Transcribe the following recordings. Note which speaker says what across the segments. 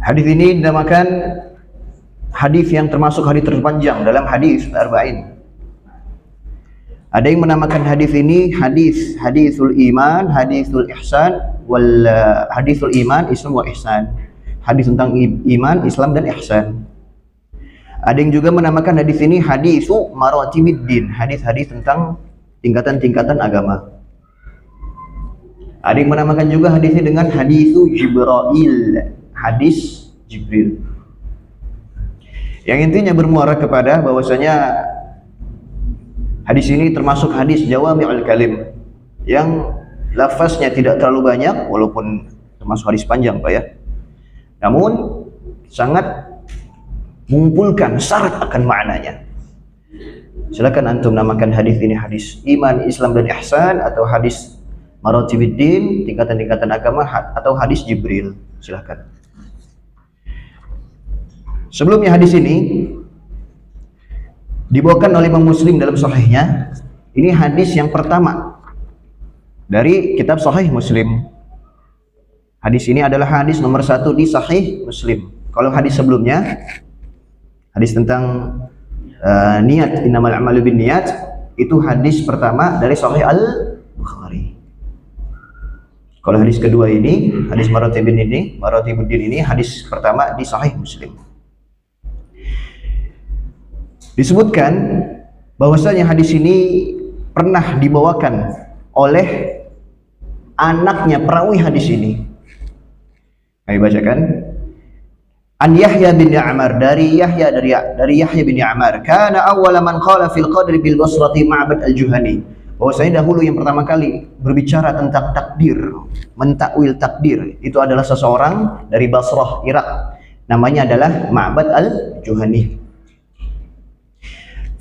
Speaker 1: Hadis ini dinamakan hadis yang termasuk hadis terpanjang dalam hadis Arba'in. Ada yang menamakan hadis ini hadisul iman, hadisul ihsan, wal hadisul iman, Islam wa ihsan. Hadis tentang iman, Islam dan ihsan. Ada yang juga menamakan hadis ini hadisu maratibiddin, hadis-hadis tentang tingkatan-tingkatan agama. Ada yang menamakan juga hadis ini dengan hadisu Jibril, hadis Jibril. Yang intinya bermuara kepada bahwasanya hadis ini termasuk hadis jawami'ul kalim yang lafaznya tidak terlalu banyak, walaupun termasuk hadis panjang Pak ya. Namun sangat mengumpulkan syarat akan maknanya. Silakan antum namakan hadis ini hadis iman, Islam dan ihsan, atau hadis maratibiddin, tingkatan-tingkatan agama, atau hadis Jibril. Silakan. Sebelumnya hadis ini dibawakan oleh Imam Muslim dalam sahihnya. Ini hadis yang pertama dari kitab Sahih Muslim. Hadis ini adalah hadis nomor 1 di Sahih Muslim. Kalau hadis sebelumnya, hadis tentang niat, innamal a'malu binniyat, itu hadis pertama dari Sahih Al-Bukhari. Kalau hadis kedua ini, hadis maratibuddin ini hadis pertama di Sahih Muslim. Disebutkan bahwasanya hadis ini pernah dibawakan oleh anaknya perawi hadis ini. Kami bacakan. An Yahya bin Ya'mar, dari Yahya bin Ya'mar, kana awwala man qala fil qadri bil Basrati Ma'bad al-Juhani. Bahwasanya dahulu yang pertama kali berbicara tentang takdir, mentakwil takdir, itu adalah seseorang dari Basrah, Irak. Namanya adalah Ma'bad al-Juhani.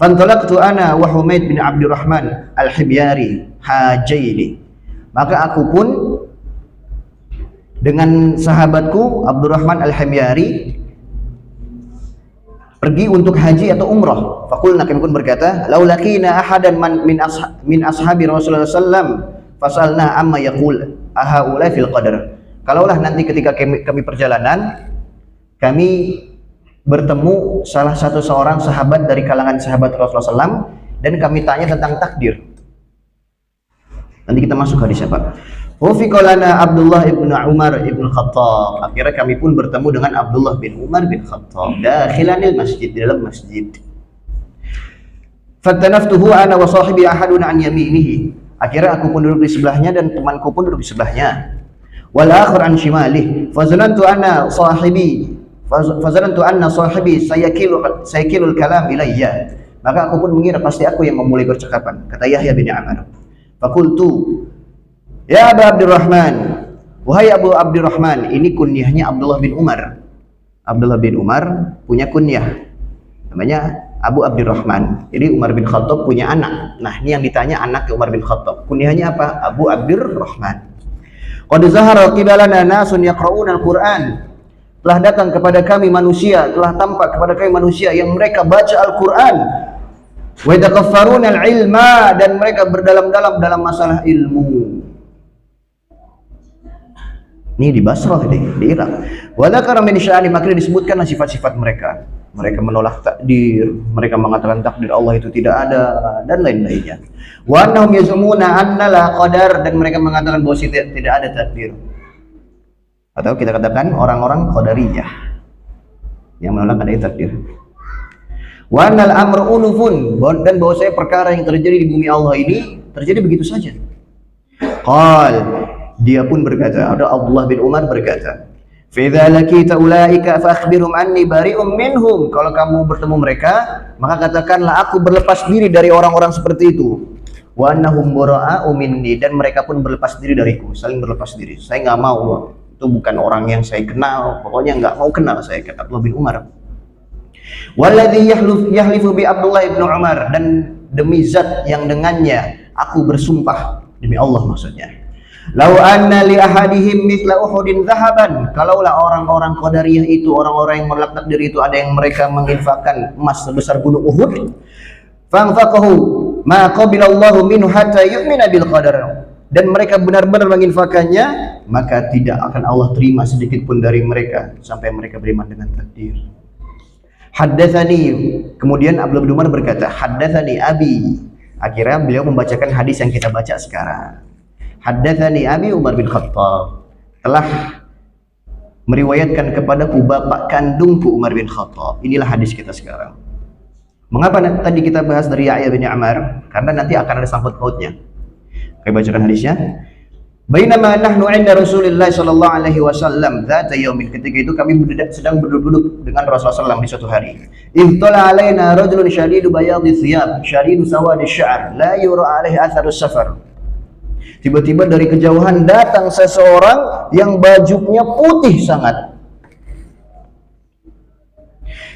Speaker 1: Fantalaqtu ana wa Humaid bin Abdurrahman al-Himyari hajaini. Maka aku pun dengan sahabatku Abdurrahman al-Himyari pergi untuk haji atau umrah. Faqulna, kami pun berkata, laulakina ahadan min ashabi Rasulullah sallam fasalna amma yaqul ahaula fil qadar. Kalaulah nanti ketika kami perjalanan, kami bertemu salah satu seorang sahabat dari kalangan sahabat Rasulullah SAW, dan kami tanya tentang takdir. Nanti kita masuk hadis apa? Wafiqolana Abdullah ibn Umar ibn Khattab. Akhirnya kami pun bertemu dengan Abdullah bin Umar bin Khattab dakhilanil masjid, di dalam masjid. Fatanaftuhu ana wa sahibi ahaduna an yaminihi. Akhirnya aku pun duduk di sebelahnya dan temanku pun duduk di sebelahnya. Wal akhir an shimalihi. Fazanantu anna sahibi sayakilul kalam ilayya. Maka aku pun mengira pasti aku yang memulai percakapan. Kata Yahya bin Amr. Fakultu, ya Abu Abdurrahman, wahai Abu Abdurrahman. Ini kunyahnya Abdullah bin Umar. Abdullah bin Umar punya kunyah, namanya Abu Abdurrahman. Jadi Umar bin Khattab punya anak. Nah, ini yang ditanya anak ke Umar bin Khattab. Kunyahnya apa? Abu Abdurrahman. Qad zahara qibalana nasun yaqra'una al-Qur'an. Telah datang kepada kami manusia, telah tampak kepada kami manusia yang mereka baca Al-Quran. Wa yatakaffaruna al-ilma, dan mereka berdalam-dalam dalam masalah ilmu. Ini di Basrah, di Irak. Wa dzakara min sya'ani, maka disebutkanlah sifat-sifat mereka. Mereka menolak takdir, mereka mengatakan takdir Allah itu tidak ada, dan lain-lainnya. Wa annahum yazumuna anna la qadar, dan mereka mengatakan bahwa tidak ada takdir. Atau kita katakan orang-orang qadariyah yang menolak adanya takdir. Wa annal amru unufun, dan bahwa saya perkara yang terjadi di bumi Allah ini terjadi begitu saja. Qal, dia pun berkata, ada Abdullah bin Umar berkata, fa idza laqita ulaika fa akhbirhum anni bari'um minhum. Kalau kamu bertemu mereka, maka katakanlah aku berlepas diri dari orang-orang seperti itu. Wa annahum bara'u minni, dan mereka pun berlepas diri dariku, saling berlepas diri. Saya enggak mau, itu bukan orang yang saya kenal, pokoknya nggak mau kenal saya, kata Abdullah bin Umar. Walladzi yahlifu bi Abdullah bin Umar, dan demi zat yang dengannya aku bersumpah, demi Allah maksudnya. Lau anna li ahadihim mithla Uhudin dhahaban, kalaulah orang-orang Qadariyah itu, orang-orang yang menolak takdir itu, ada yang mereka menginfakkan emas sebesar gunung Uhud, fanfaqahu ma qabilallahu minhu hatta yu'mina bil qadar, dan mereka benar-benar menginfakannya, maka tidak akan Allah terima sedikit pun dari mereka sampai mereka beriman dengan takdir. Haddatsani, kemudian Abdullah bin Umar berkata, haddatsani abi. Akhirnya beliau membacakan hadis yang kita baca sekarang. Haddatsani abi Umar bin Khattab, telah meriwayatkan kepadaku bapak kandungku Umar bin Khattab. Inilah hadis kita sekarang. Mengapa tadi kita bahas dari Yahya bin Ammar? Karena nanti akan ada sangkut pautnya. Oke, bacakan hadisnya. Bainama nahnu 'inda Rasulillah sallallahu alaihi wasallam dzata yaumin, ketika itu kami sedang berduduk dengan Rasulullah SAW di suatu hari. Ihtala alaina rajulun syadidu bayadhi thiyab, syadidu sawadi sya'r, la yura alaihi atharus safar. Tiba-tiba dari kejauhan datang seseorang yang bajunya putih sangat,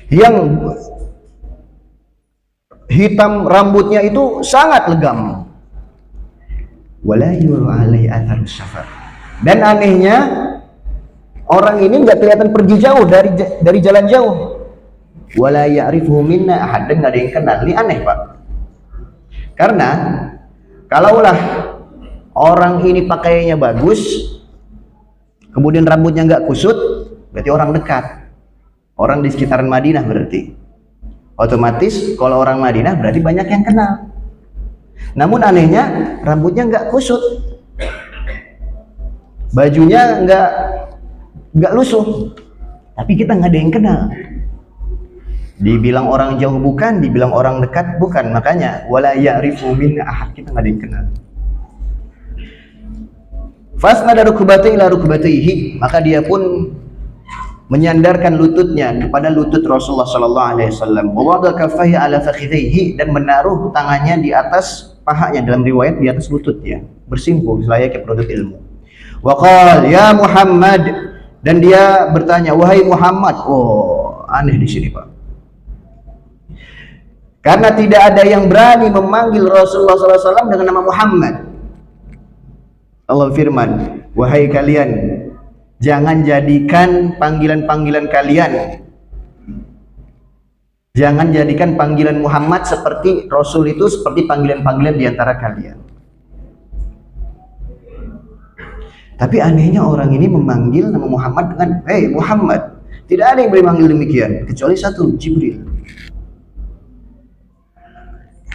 Speaker 1: yang hitam rambutnya itu sangat legam. Wala yura alaihi atharus safar. Dan anehnya orang ini nggak kelihatan pergi jauh dari jalan jauh. Wala ya'rifuhu minna ahad, dan nggak ada yang kenal. Ini aneh, Pak. Karena kalaulah orang ini pakaiannya bagus, kemudian rambutnya nggak kusut, berarti orang dekat, orang di sekitaran Madinah berarti. Otomatis kalau orang Madinah berarti banyak yang kenal. Namun anehnya rambutnya nggak kusut, bajunya nggak lusuh, tapi kita nggak ada yang kenal. Dibilang orang jauh bukan, dibilang orang dekat bukan. Makanya wala ya'rifu minna ahad, kita nggak ada yang kenal. Fasnada rukbatayhi ila rukbatayhi, maka dia pun menyandarkan lututnya kepada lutut Rasulullah sallallahu alaihi wasallam. Wa wada kaffaihi ala fakhidhihi, dan menaruh tangannya di atas pahanya, dalam riwayat di atas lututnya, bersimpuh selayaknya penuntut ilmu. Wa qala ya Muhammad, dan dia bertanya, wahai Muhammad. Oh, aneh di sini, Pak. Karena tidak ada yang berani memanggil Rasulullah sallallahu alaihi wasallam dengan nama Muhammad. Allah firman, wahai kalian, jangan jadikan panggilan-panggilan kalian, jangan jadikan panggilan Muhammad seperti Rasul itu seperti panggilan-panggilan diantara kalian. Tapi anehnya orang ini memanggil nama Muhammad dengan hei Muhammad. Tidak ada yang boleh manggil demikian kecuali satu, Jibril.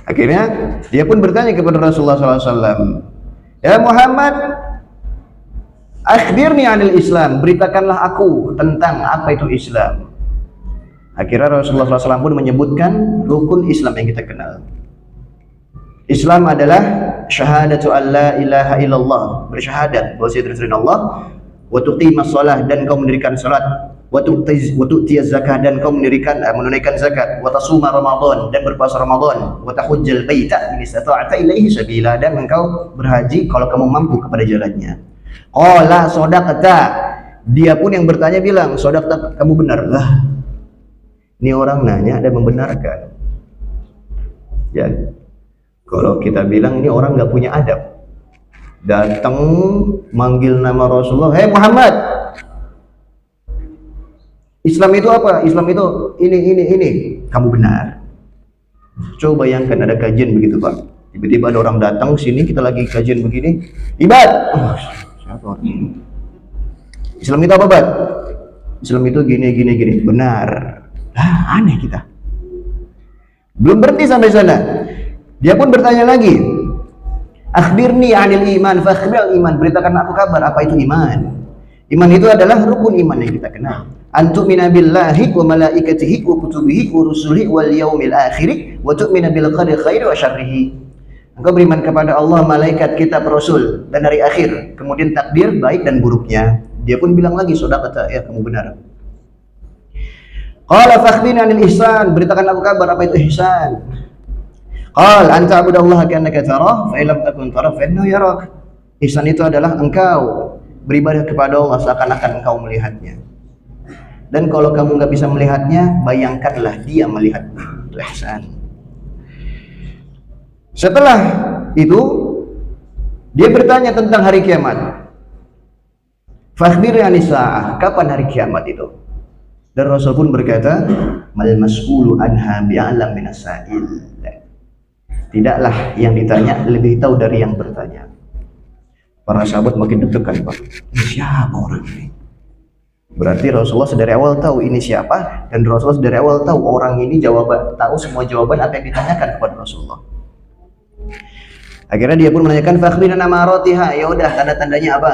Speaker 1: Akhirnya dia pun bertanya kepada Rasulullah SAW, ya Muhammad, akhbirni anil Islam, beritakanlah aku tentang apa itu Islam. Akhirnya Rasulullah SAW pun menyebutkan rukun Islam yang kita kenal. Islam adalah syahadatu an la ilaha illallah, bersyahadat bahwa tiada Tuhan Allah, wa tuqimas shalah, dan kau mendirikan salat, wa tu'tiyaz zakah, dan kau menunaikan zakat, wa tasuma Ramadan, dan berpuasa Ramadan, wa tahujjal baita in istata'ta ilaihi sabila, dan engkau berhaji kalau kamu mampu kepada jalannya. Qala shadaqta, dia pun yang bertanya bilang, shadaqta, kamu benar. Lah, ini orang nanya dan membenarkan. Ya, kalau kita bilang ini orang nggak punya adab, datang manggil nama Rasulullah, hei Muhammad, Islam itu apa? Islam itu ini. Kamu benar. Coba bayangkan ada kajian begitu, Pak. Tiba-tiba ada orang datang sini, kita lagi kajian begini, ibad. Oh, siapa orang ini? Islam itu apa, Bad? Islam itu gini. Benar. Ah, aneh kita. Belum berhenti sampai sana. Dia pun bertanya lagi, akhbirni anil iman, fakhbir iman, beritakan aku kabar apa itu iman. Iman itu adalah rukun iman yang kita kenal. Antu'mina billahi wa malaikatihi wa kutubihi wa rusulihi wal yaumil akhir wa tu'mina bil qadri khairi wa syarrihi. Engkau beriman kepada Allah, malaikat, kitab, rasul, dan hari akhir, kemudian takdir baik dan buruknya. Dia pun bilang lagi, shadaqta, ya kamu benar. Qala fakhbirni anil ihsan, beritakan aku kabar apa itu ihsan. Qala anta abudallaha ka'annaka tarah fa illam takun tarah fa innahu yarak. Ihsan itu adalah engkau beribadah kepada Allah seakan-akan engkau melihatnya. Dan kalau kamu nggak bisa melihatnya, bayangkanlah dia melihatnya. Itu ihsan. Setelah itu, dia bertanya tentang hari kiamat. Fakhbirni anis sa'ah, kapan hari kiamat itu? Dan Rasul pun berkata, mal mas'ulu anha bi'alam minas sa'il. Tidaklah yang ditanya lebih tahu dari yang bertanya. Para sahabat makin deg-degan, Pak. Ini siapa orang ini? Berarti Rasulullah sedari awal tahu ini siapa, dan Rasulullah sedari awal tahu orang ini tahu semua jawaban apa yang ditanyakan kepada Rasulullah. Akhirnya dia pun menanyakan, "Fakhbirna amaratiha." Ya udah, tanda-tandanya apa?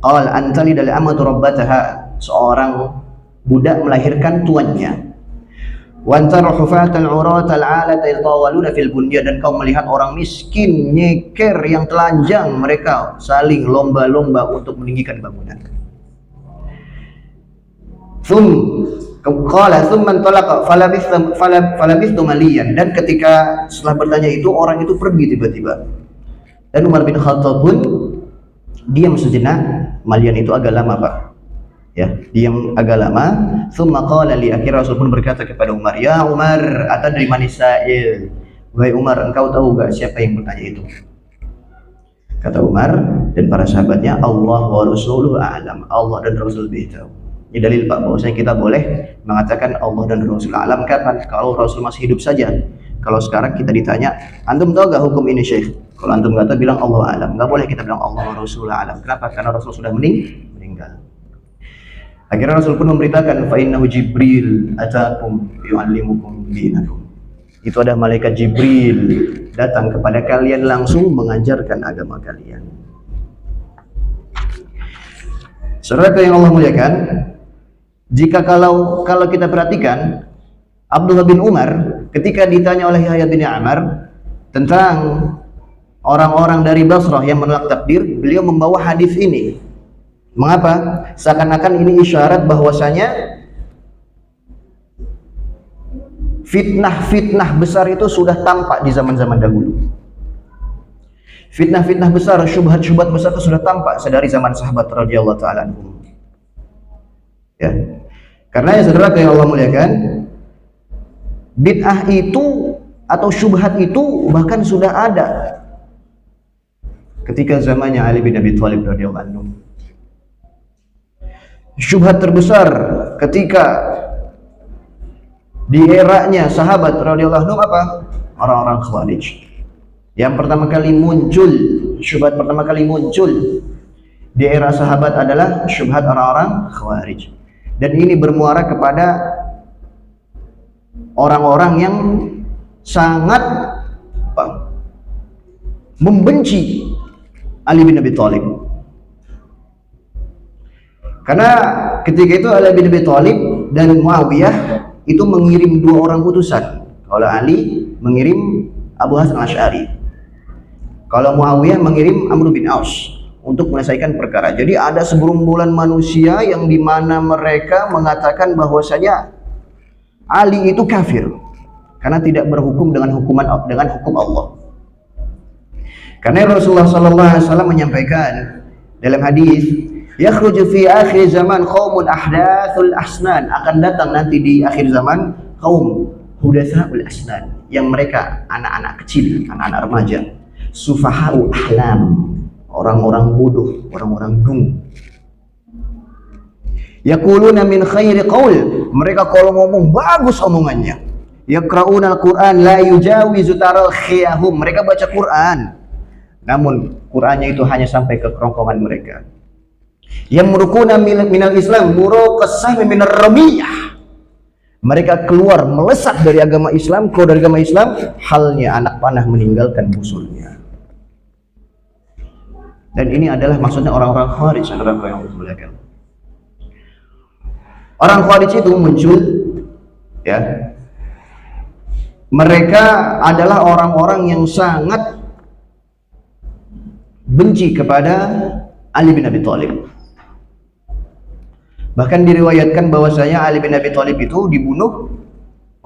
Speaker 1: Qal antali dal amatu rabbataha. Seorang budak melahirkan tuannya. Wa antar hufatal uratal alata yatawaluna fil bunyan, dan kau melihat orang miskin nyeker yang telanjang, mereka saling lomba-lomba untuk meninggikan bangunan. Qala thumma intalaqa falabithtu maliyan, dan ketika setelah bertanya itu orang itu pergi tiba-tiba. Dan Umar bin Khattab pun diam sejenak. Malian itu agak lama, Pak. Ya, diam agak lama. Thumma qala li, akhirnya Rasul pun berkata kepada Umar, "Ya Umar, atadri man sa'il?" Wahai Umar, engkau tahu gak siapa yang bertanya itu? Kata Umar dan para sahabatnya, "Allah wa rasuluhu a'lam." Allah dan Rasul lebih tahu. Ini dalil, Pak, bahwasanya kita boleh mengatakan Allah dan Rasul alam kapan? Kalau Rasul masih hidup saja. Kalau sekarang kita ditanya, "Antum tahu gak hukum ini, Syekh?" Kalau antum gak tahu, bilang Allah alam. Gak boleh kita bilang Allah wa Rasul alam. Kenapa? Karena Rasul sudah meninggal. Akhirnya Rasul pun memberitakan, "Fa innahu Jibril atakum yu'allimukum dinakum." Itu ada malaikat Jibril datang kepada kalian langsung mengajarkan agama kalian. Saudara yang Allah muliakan, jika kalau kita perhatikan Abdullah bin Umar ketika ditanya oleh Yahya bin Amr tentang orang-orang dari Basrah yang menolak takdir, beliau membawa hadis ini. Mengapa? Seakan-akan ini isyarat bahwasanya fitnah-fitnah besar itu sudah tampak di zaman-zaman dahulu. Fitnah-fitnah besar, syubhat-syubhat besar itu sudah tampak sedari zaman sahabat radhiyallahu taala anhum. Ya. Karena ya saudara yang Allah muliakan, bid'ah itu atau syubhat itu bahkan sudah ada ketika zamannya Ali bin Abi Thalib radhiyallahu anhu. Syubhat terbesar ketika di eranya sahabat radhiyallahu anhu apa? Orang-orang Khawarij. Yang pertama kali muncul, syubhat pertama kali muncul di era sahabat adalah syubhat orang-orang Khawarij. Dan ini bermuara kepada orang-orang yang sangat membenci Ali bin Abi Thalib. Karena ketika itu Ali bin Abi Thalib dan Muawiyah itu mengirim dua orang utusan. Kalau Ali mengirim Abu Hasan Asy'ari, kalau Muawiyah mengirim Amr bin Aus untuk menyelesaikan perkara. Jadi ada segerombolan manusia yang dimana mereka mengatakan bahwasanya Ali itu kafir karena tidak berhukum dengan hukum Allah. Karena Rasulullah SAW menyampaikan dalam hadis, "Yakhruju fi akhir zaman qaumun ahdathul asnan." Akan datang nanti di akhir zaman kaum hudatsaul asnan, yang mereka anak-anak kecil, anak-anak remaja, sufaha'u ahlam, orang-orang bodoh, orang-orang dungu. Yaquluna min khairi qaul, mereka kalau ngomong bagus omongannya. Yaqra'una al-Qur'an la yujawizu tarakhiyahum, mereka baca Quran namun Qur'annya itu hanya sampai ke kerongkongan mereka. Yamrukuna minal Islam muraqasah minar ramiyah, mereka keluar melesat dari agama Islam, keluar dari agama Islam halnya anak panah meninggalkan busurnya. Dan ini adalah maksudnya orang-orang Khawarij, saudara yang dimuliakan. Orang Khawarij itu muncul, ya, mereka adalah orang-orang yang sangat benci kepada Ali bin Abi Thalib. Bahkan diriwayatkan bahwasanya Ali bin Abi Thalib itu dibunuh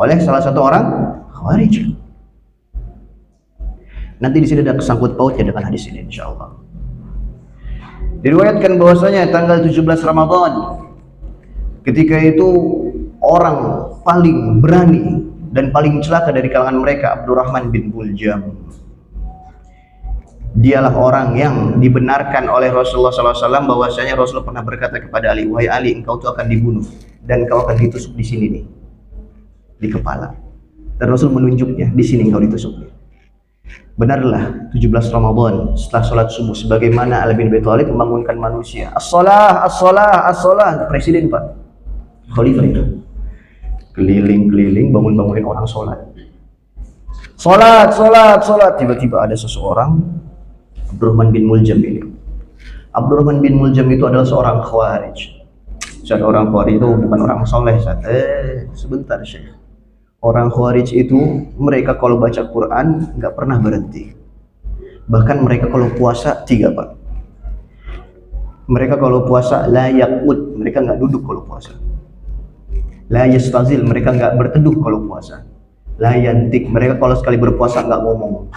Speaker 1: oleh salah satu orang Khawarij. Nanti di sini ada kesangkut pautnya dengan hadis ini insyaallah. Diriwayatkan bahwasanya tanggal 17 Ramadan ketika itu orang paling berani dan paling celaka dari kalangan mereka Abdurrahman bin Buljam. Dialah orang yang dibenarkan oleh Rasulullah SAW bahwasanya Rasul pernah berkata kepada Ali, "Wahai Ali, engkau tuh akan dibunuh dan engkau akan ditusuk di sini nih, di kepala." Dan Rasul menunjuknya, di sini engkau ditusuknya. Benarlah 17 Ramadan setelah sholat subuh sebagaimana Ali bin Abi Thalib membangunkan manusia. As-shalah, as-shalah, as-shalah. Presiden Pak, khalifah itu. Keliling-keliling bangun-bangunin orang sholat. Sholat, sholat, sholat. Tiba-tiba ada seseorang, Abdurrahman bin Muljam ini. Abdurrahman bin Muljam itu adalah seorang khawarij. Orang khawarij itu bukan orang soleh. Sebentar Syekh. Orang khawarij itu mereka kalau baca Quran nggak pernah berhenti. Bahkan mereka kalau puasa 3 Pak. Mereka kalau puasa la yaqut, mereka nggak duduk kalau puasa. La yastazil, mereka nggak berteduh kalau puasa. La yantik, mereka kalau sekali berpuasa nggak ngomong.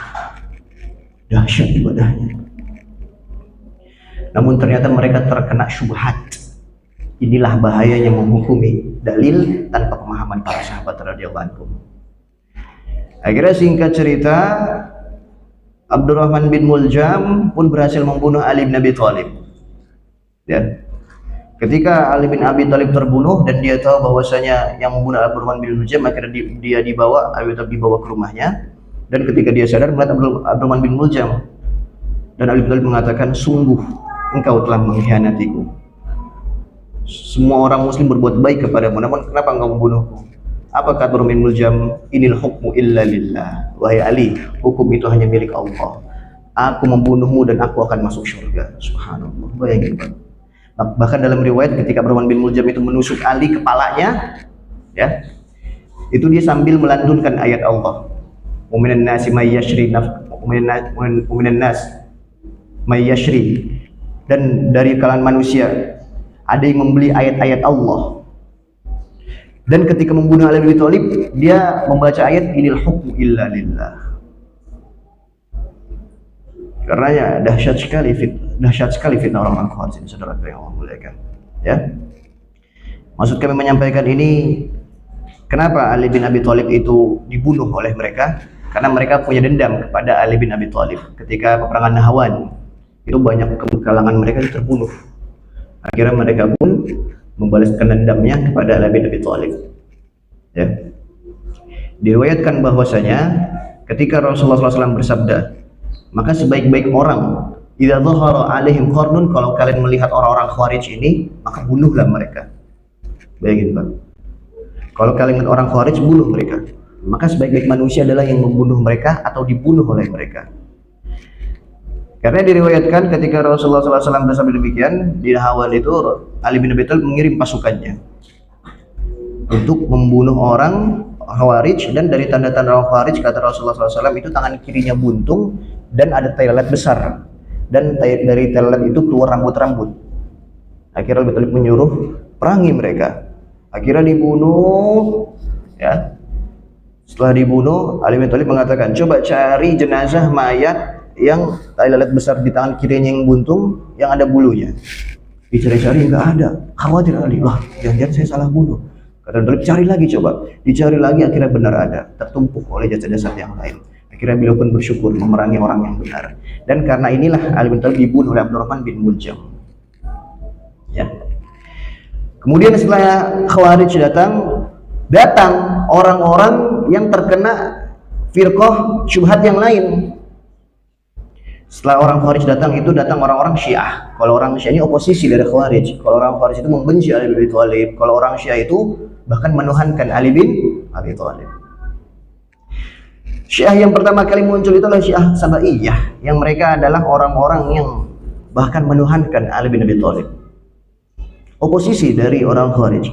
Speaker 1: Dahsyat ibadahnya. Namun ternyata mereka terkena syubhat. Inilah bahayanya menghukumi dalil tanpa pemahaman para sahabat radhiyallahu anhum. Akhirnya singkat cerita, Abdurrahman bin Muljam pun berhasil membunuh Ali bin Abi Thalib. Ya. Ketika Ali bin Abi Thalib terbunuh dan dia tahu bahwasanya yang membunuh Abdurrahman bin Muljam, akhirnya dia dibawa, Ali bin Thalib dibawa ke rumahnya. Dan ketika dia sadar melihat Abdurrahman bin Muljam, dan Ali bin Thalib mengatakan, sungguh engkau telah mengkhianatiku. Semua orang muslim berbuat baik kepadamu, namun kenapa engkau membunuhku? Apa kata Abdurrahman bin Muljam? Inil hukmu illa lillah. Wahai Ali, hukum itu hanya milik Allah. Aku membunuhmu dan aku akan masuk surga. Subhanallah. Bayangin Pak. Bahkan dalam riwayat ketika Abdurrahman bin Muljam itu menusuk Ali kepalanya, ya, itu dia sambil melantunkan ayat Allah. Mu'minan nasi may yashri mu'minan nas may yashri. Dan dari kalangan manusia ada yang membeli ayat-ayat Allah. Dan ketika membunuh Ali bin Abi Thalib, dia membaca ayat inil hukmu illa lillah. Karena ya dahsyat sekali fitnah orang-orang khawarij ini, saudara yang Allah muliakan. Ya. Maksud kami menyampaikan ini, kenapa Ali bin Abi Thalib itu dibunuh oleh mereka? Karena mereka punya dendam kepada Ali bin Abi Thalib. Ketika peperangan Nahwan, itu banyak kalangan mereka yang terbunuh. Akhirnya mereka pun membalaskan dendamnya kepada Ali bin Abi Thalib. Ya. Diriwayatkan bahwasanya ketika Rasulullah SAW bersabda, maka sebaik-baik orang, idza dhahara alaihim qarnun, kalau kalian melihat orang-orang khawarij ini, maka bunuhlah mereka. Bayangin Pak. Kalau kalian melihat orang khawarij, bunuh mereka. Maka sebaik-baik manusia adalah yang membunuh mereka atau dibunuh oleh mereka. Karena diriwayatkan ketika Rasulullah SAW bersabda demikian, di Nahwan itu Ali bin Abi Thalib mengirim pasukannya untuk membunuh orang Khawarij, dan dari tanda-tanda orang Khawarij kata Rasulullah SAW itu tangan kirinya buntung dan ada telet besar, dan dari telet itu keluar rambut-rambut. Akhirnya Ali bin Abi Thalib menyuruh perangi mereka. Akhirnya dibunuh, ya. Setelah dibunuh, Ali bin Abi Thalib mengatakan, coba cari jenazah mayat yang lalat besar di tangan kirinya yang buntung, yang ada bulunya. Dicari-cari nggak ada. Khawatir Ali, wah jangan-jangan saya salah bunuh. Kata Talib, cari lagi coba. Dicari lagi, akhirnya benar ada, tertumpuk oleh jasad-jasad yang lain. Akhirnya beliau pun bersyukur memerangi orang yang benar. Dan karena inilah Ali bin Thalib dibunuh oleh Abdurrahman bin Muljam. Ya. Kemudian setelah Khawarij datang orang-orang yang terkena firqah syubhat yang lain. Setelah orang Khawarij datang orang-orang Syiah. Kalau orang Syiah ini oposisi dari Khawarij. Kalau orang Khawarij itu membenci Ali bin Abi Thalib. Kalau orang Syiah itu bahkan menuhankan Ali bin Abi Thalib. Syiah yang pertama kali muncul itu adalah Syiah Sabaiyah, yang mereka adalah orang-orang yang bahkan menuhankan Ali bin Abi Thalib. Oposisi dari orang Khawarij.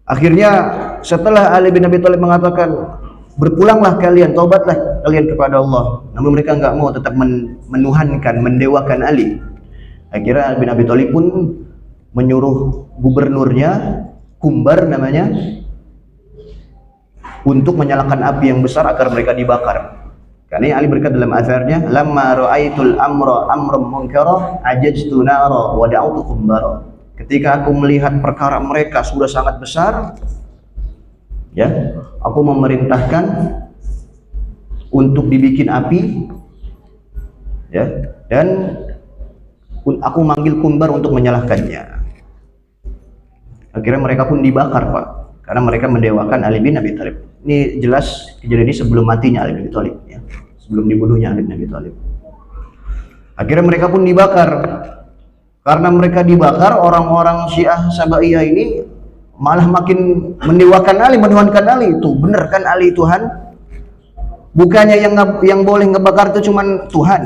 Speaker 1: Akhirnya setelah Ali bin Abi Thalib mengatakan, berpulanglah kalian, taubatlah kalian kepada Allah. Namun mereka nggak mau, tetap menuhankan, mendewakan Ali. Akhirnya Ali bin Abi Thalib pun menyuruh gubernurnya, Kumbar namanya, untuk menyalakan api yang besar agar mereka dibakar. Karena Ali berkata dalam atharnya, lamma ra'aitul amran munkara ajajtu nara wa da'utu kumbara. Ketika aku melihat perkara mereka sudah sangat besar, ya, aku memerintahkan untuk dibikin api, ya, dan aku manggil Kumbar untuk menyalahkannya. Akhirnya mereka pun dibakar, Pak. karena mereka mendewakan Ali bin Abi Thalib. Ini jelas kejadian ini sebelum matinya Ali bin Abi Thalib, ya. Sebelum dibunuhnya Ali bin Abi Thalib. Akhirnya mereka pun dibakar. Karena mereka dibakar, orang-orang Syiah Sabaiyah ini malah makin mendewakan Ali, menuhankan Ali. Itu bener kan Ali Tuhan? Bukannya yang boleh ngebakar itu cuman Tuhan.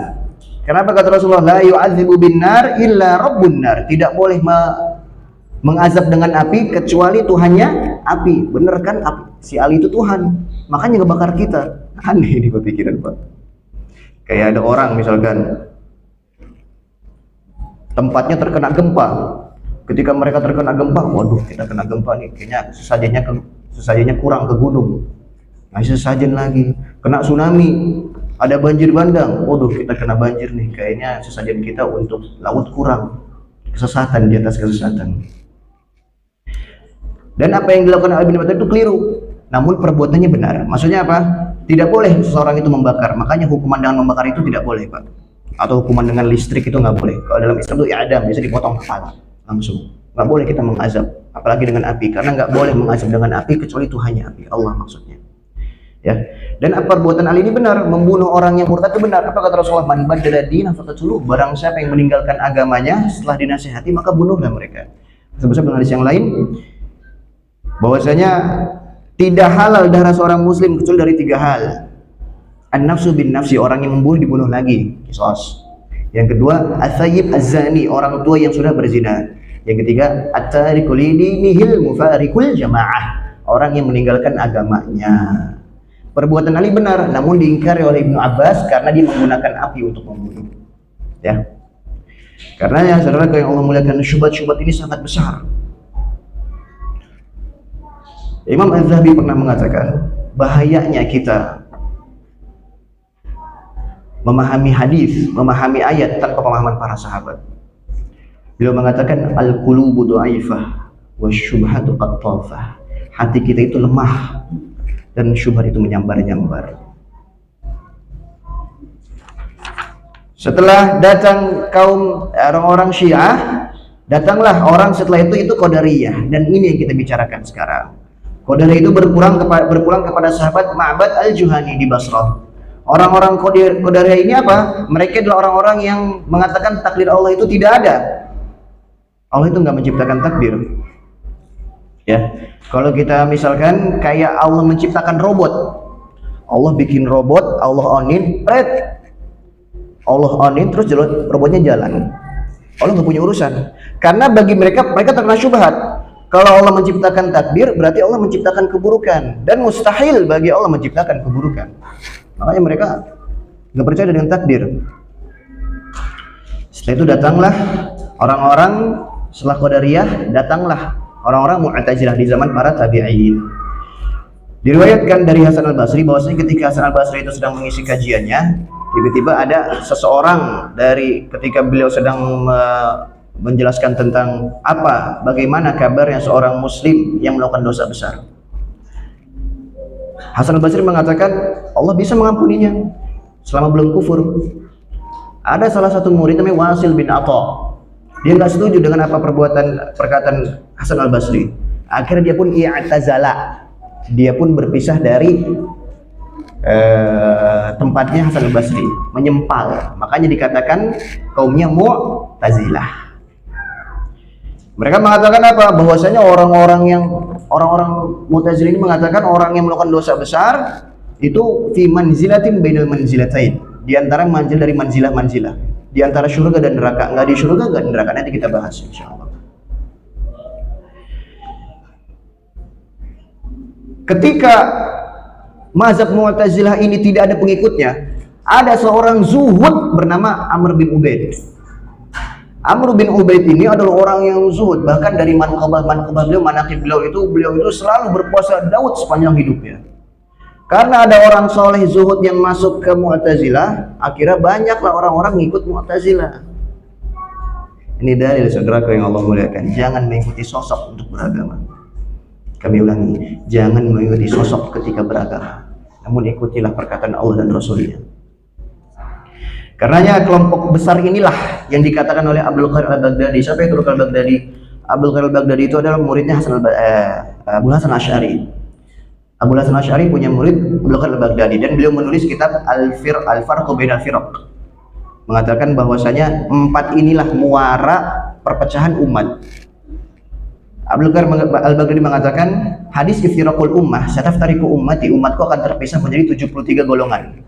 Speaker 1: Kenapa kata Rasulullah, la yu'adzibu binnar illa rabbun nar. Tidak boleh mengazab dengan api kecuali Tuhannya api. Bener kan? Si Ali itu Tuhan, makanya ngebakar kita. Aneh ini pemikiran, Pak. Kayak ada orang misalkan tempatnya terkena gempa. Ketika mereka terkena gempa, waduh kita kena gempa nih, kayaknya sesajennya kurang ke gunung. Ngasih sesajen lagi. Kena tsunami, ada banjir bandang, waduh kita kena banjir nih, kayaknya sesajen kita untuk laut kurang. Kesesatan di atas kesesatan. Dan apa yang dilakukan Ali bin Abi Thalib itu keliru, namun perbuatannya benar. Maksudnya apa? Tidak boleh seseorang itu membakar. Makanya hukuman dengan membakar itu tidak boleh, Pak. Atau hukuman dengan listrik itu nggak boleh. Kalau dalam Islam itu i'dam, bisa dipotong kepala langsung. Nggak boleh kita mengazab, apalagi dengan api, karena nggak boleh mengazab dengan api kecuali Tuhannya api, Allah maksudnya. Ya. Dan apa perbuatan Ali ini benar, membunuh orang yang murtad itu benar. Apa kata Rasulullah? Man baddala dinahu faqtuluh. Barang siapa yang meninggalkan agamanya setelah dinasihati, maka bunuhlah mereka. Sebab dengan hadis yang lain bahwasanya tidak halal darah seorang muslim kecuali dari 3 hal. An-nafsu bin nafsi, orang yang membunuh dibunuh lagi, qisas. Yang kedua, as-sayyib az-zani, orang tua yang sudah berzina. Yang ketiga, at-tariku lidinihil mufarikul jamaah, orang yang meninggalkan agamanya. Perbuatan Ali benar, namun diingkari oleh Ibnu Abbas karena dia menggunakan api untuk membunuh. Ya. Karena ya saudara yang Allah muliakan, syubhat-syubhat ini sangat besar. Imam Az-Zahabi pernah mengatakan bahayanya kita memahami hadis, memahami ayat tanpa pemahaman para sahabat. Beliau mengatakan al-qulubu dhaifah wasyubhatu qattafah. Hati kita itu lemah dan syubhat itu menyambar-nyambar. Setelah datang kaum orang-orang Syiah, datanglah orang setelah itu Qadariyah, dan ini yang kita bicarakan sekarang. Qadariyah itu berpulang kepada sahabat Ma'bad al-Juhani di Basrah. Orang-orang Qadariyah ini apa? Mereka adalah orang-orang yang mengatakan takdir Allah itu tidak ada. Allah itu nggak menciptakan takdir. Ya, kalau kita misalkan kayak Allah menciptakan robot, Allah bikin robot, Allah onin, Allah onin terus robotnya jalan. Allah nggak punya urusan. Karena bagi mereka terkena syubhat. Kalau Allah menciptakan takdir, berarti Allah menciptakan keburukan, dan mustahil bagi Allah menciptakan keburukan. Makanya mereka nggak percaya dengan takdir. Setelah itu datanglah orang-orang setelah Qadariyah, datanglah orang-orang Mu'tazilah di zaman para tabi'in. Diriwayatkan dari Hasan al-Basri bahwasanya ketika Hasan al-Basri itu sedang mengisi kajiannya, tiba-tiba ada seseorang dari ketika beliau sedang menjelaskan tentang bagaimana kabarnya seorang muslim yang melakukan dosa besar. Hasan al-Basri mengatakan Allah bisa mengampuninya selama belum kufur. Ada salah satu murid namanya Wasil bin Atha. Dia nggak setuju dengan perkataan Hasan al-Basri. Akhirnya dia pun i'tazala. Dia pun berpisah dari tempatnya Hasan al-Basri, menyempal. Makanya dikatakan kaumnya Mu'tazilah. Mereka mengatakan apa? Bahwasanya orang-orang Mu'tazilah ini mengatakan orang yang melakukan dosa besar itu fi manzilatin bainal manzilatain, di antara manzil dari manzilah-manzilah, di antara surga dan neraka. Nggak di surga, nggak di neraka. Nanti kita bahas insyaallah. Ketika mazhab Mu'tazilah ini tidak ada pengikutnya, ada seorang zuhud bernama Amr bin Ubaid. Amr bin Ubaid ini adalah orang yang zuhud, bahkan dari manqabah beliau, manaqib beliau itu selalu berpuasa Daud sepanjang hidupnya. Karena ada orang soleh zuhud yang masuk ke Mu'tazilah, akhirnya banyaklah orang-orang ngikut Mu'tazilah. Ini dalil saudaraku yang Allah muliakan, jangan mengikuti sosok untuk beragama. Kami ulangi, jangan mengikuti sosok ketika beragama, namun ikutilah perkataan Allah dan Rasulnya. Karenanya kelompok besar inilah yang dikatakan oleh Abdul Qadir al-Baghdadi. Siapa itu Abdul Qadir al-Baghdadi? Abdul Qadir al-Baghdadi itu adalah muridnya Abu Hasan Asy'ari. Abu Hasan Asy'ari punya murid Abdul Qadir Al-Baghdadi dan beliau menulis kitab Al-Farqu Bainal Firaq, mengatakan bahwasanya 4 inilah muara perpecahan umat. Abdul Qadir Al-Baghdadi mengatakan hadis iftiraqul ummah, sataftariqu ummati, umatku akan terpisah menjadi 73 golongan.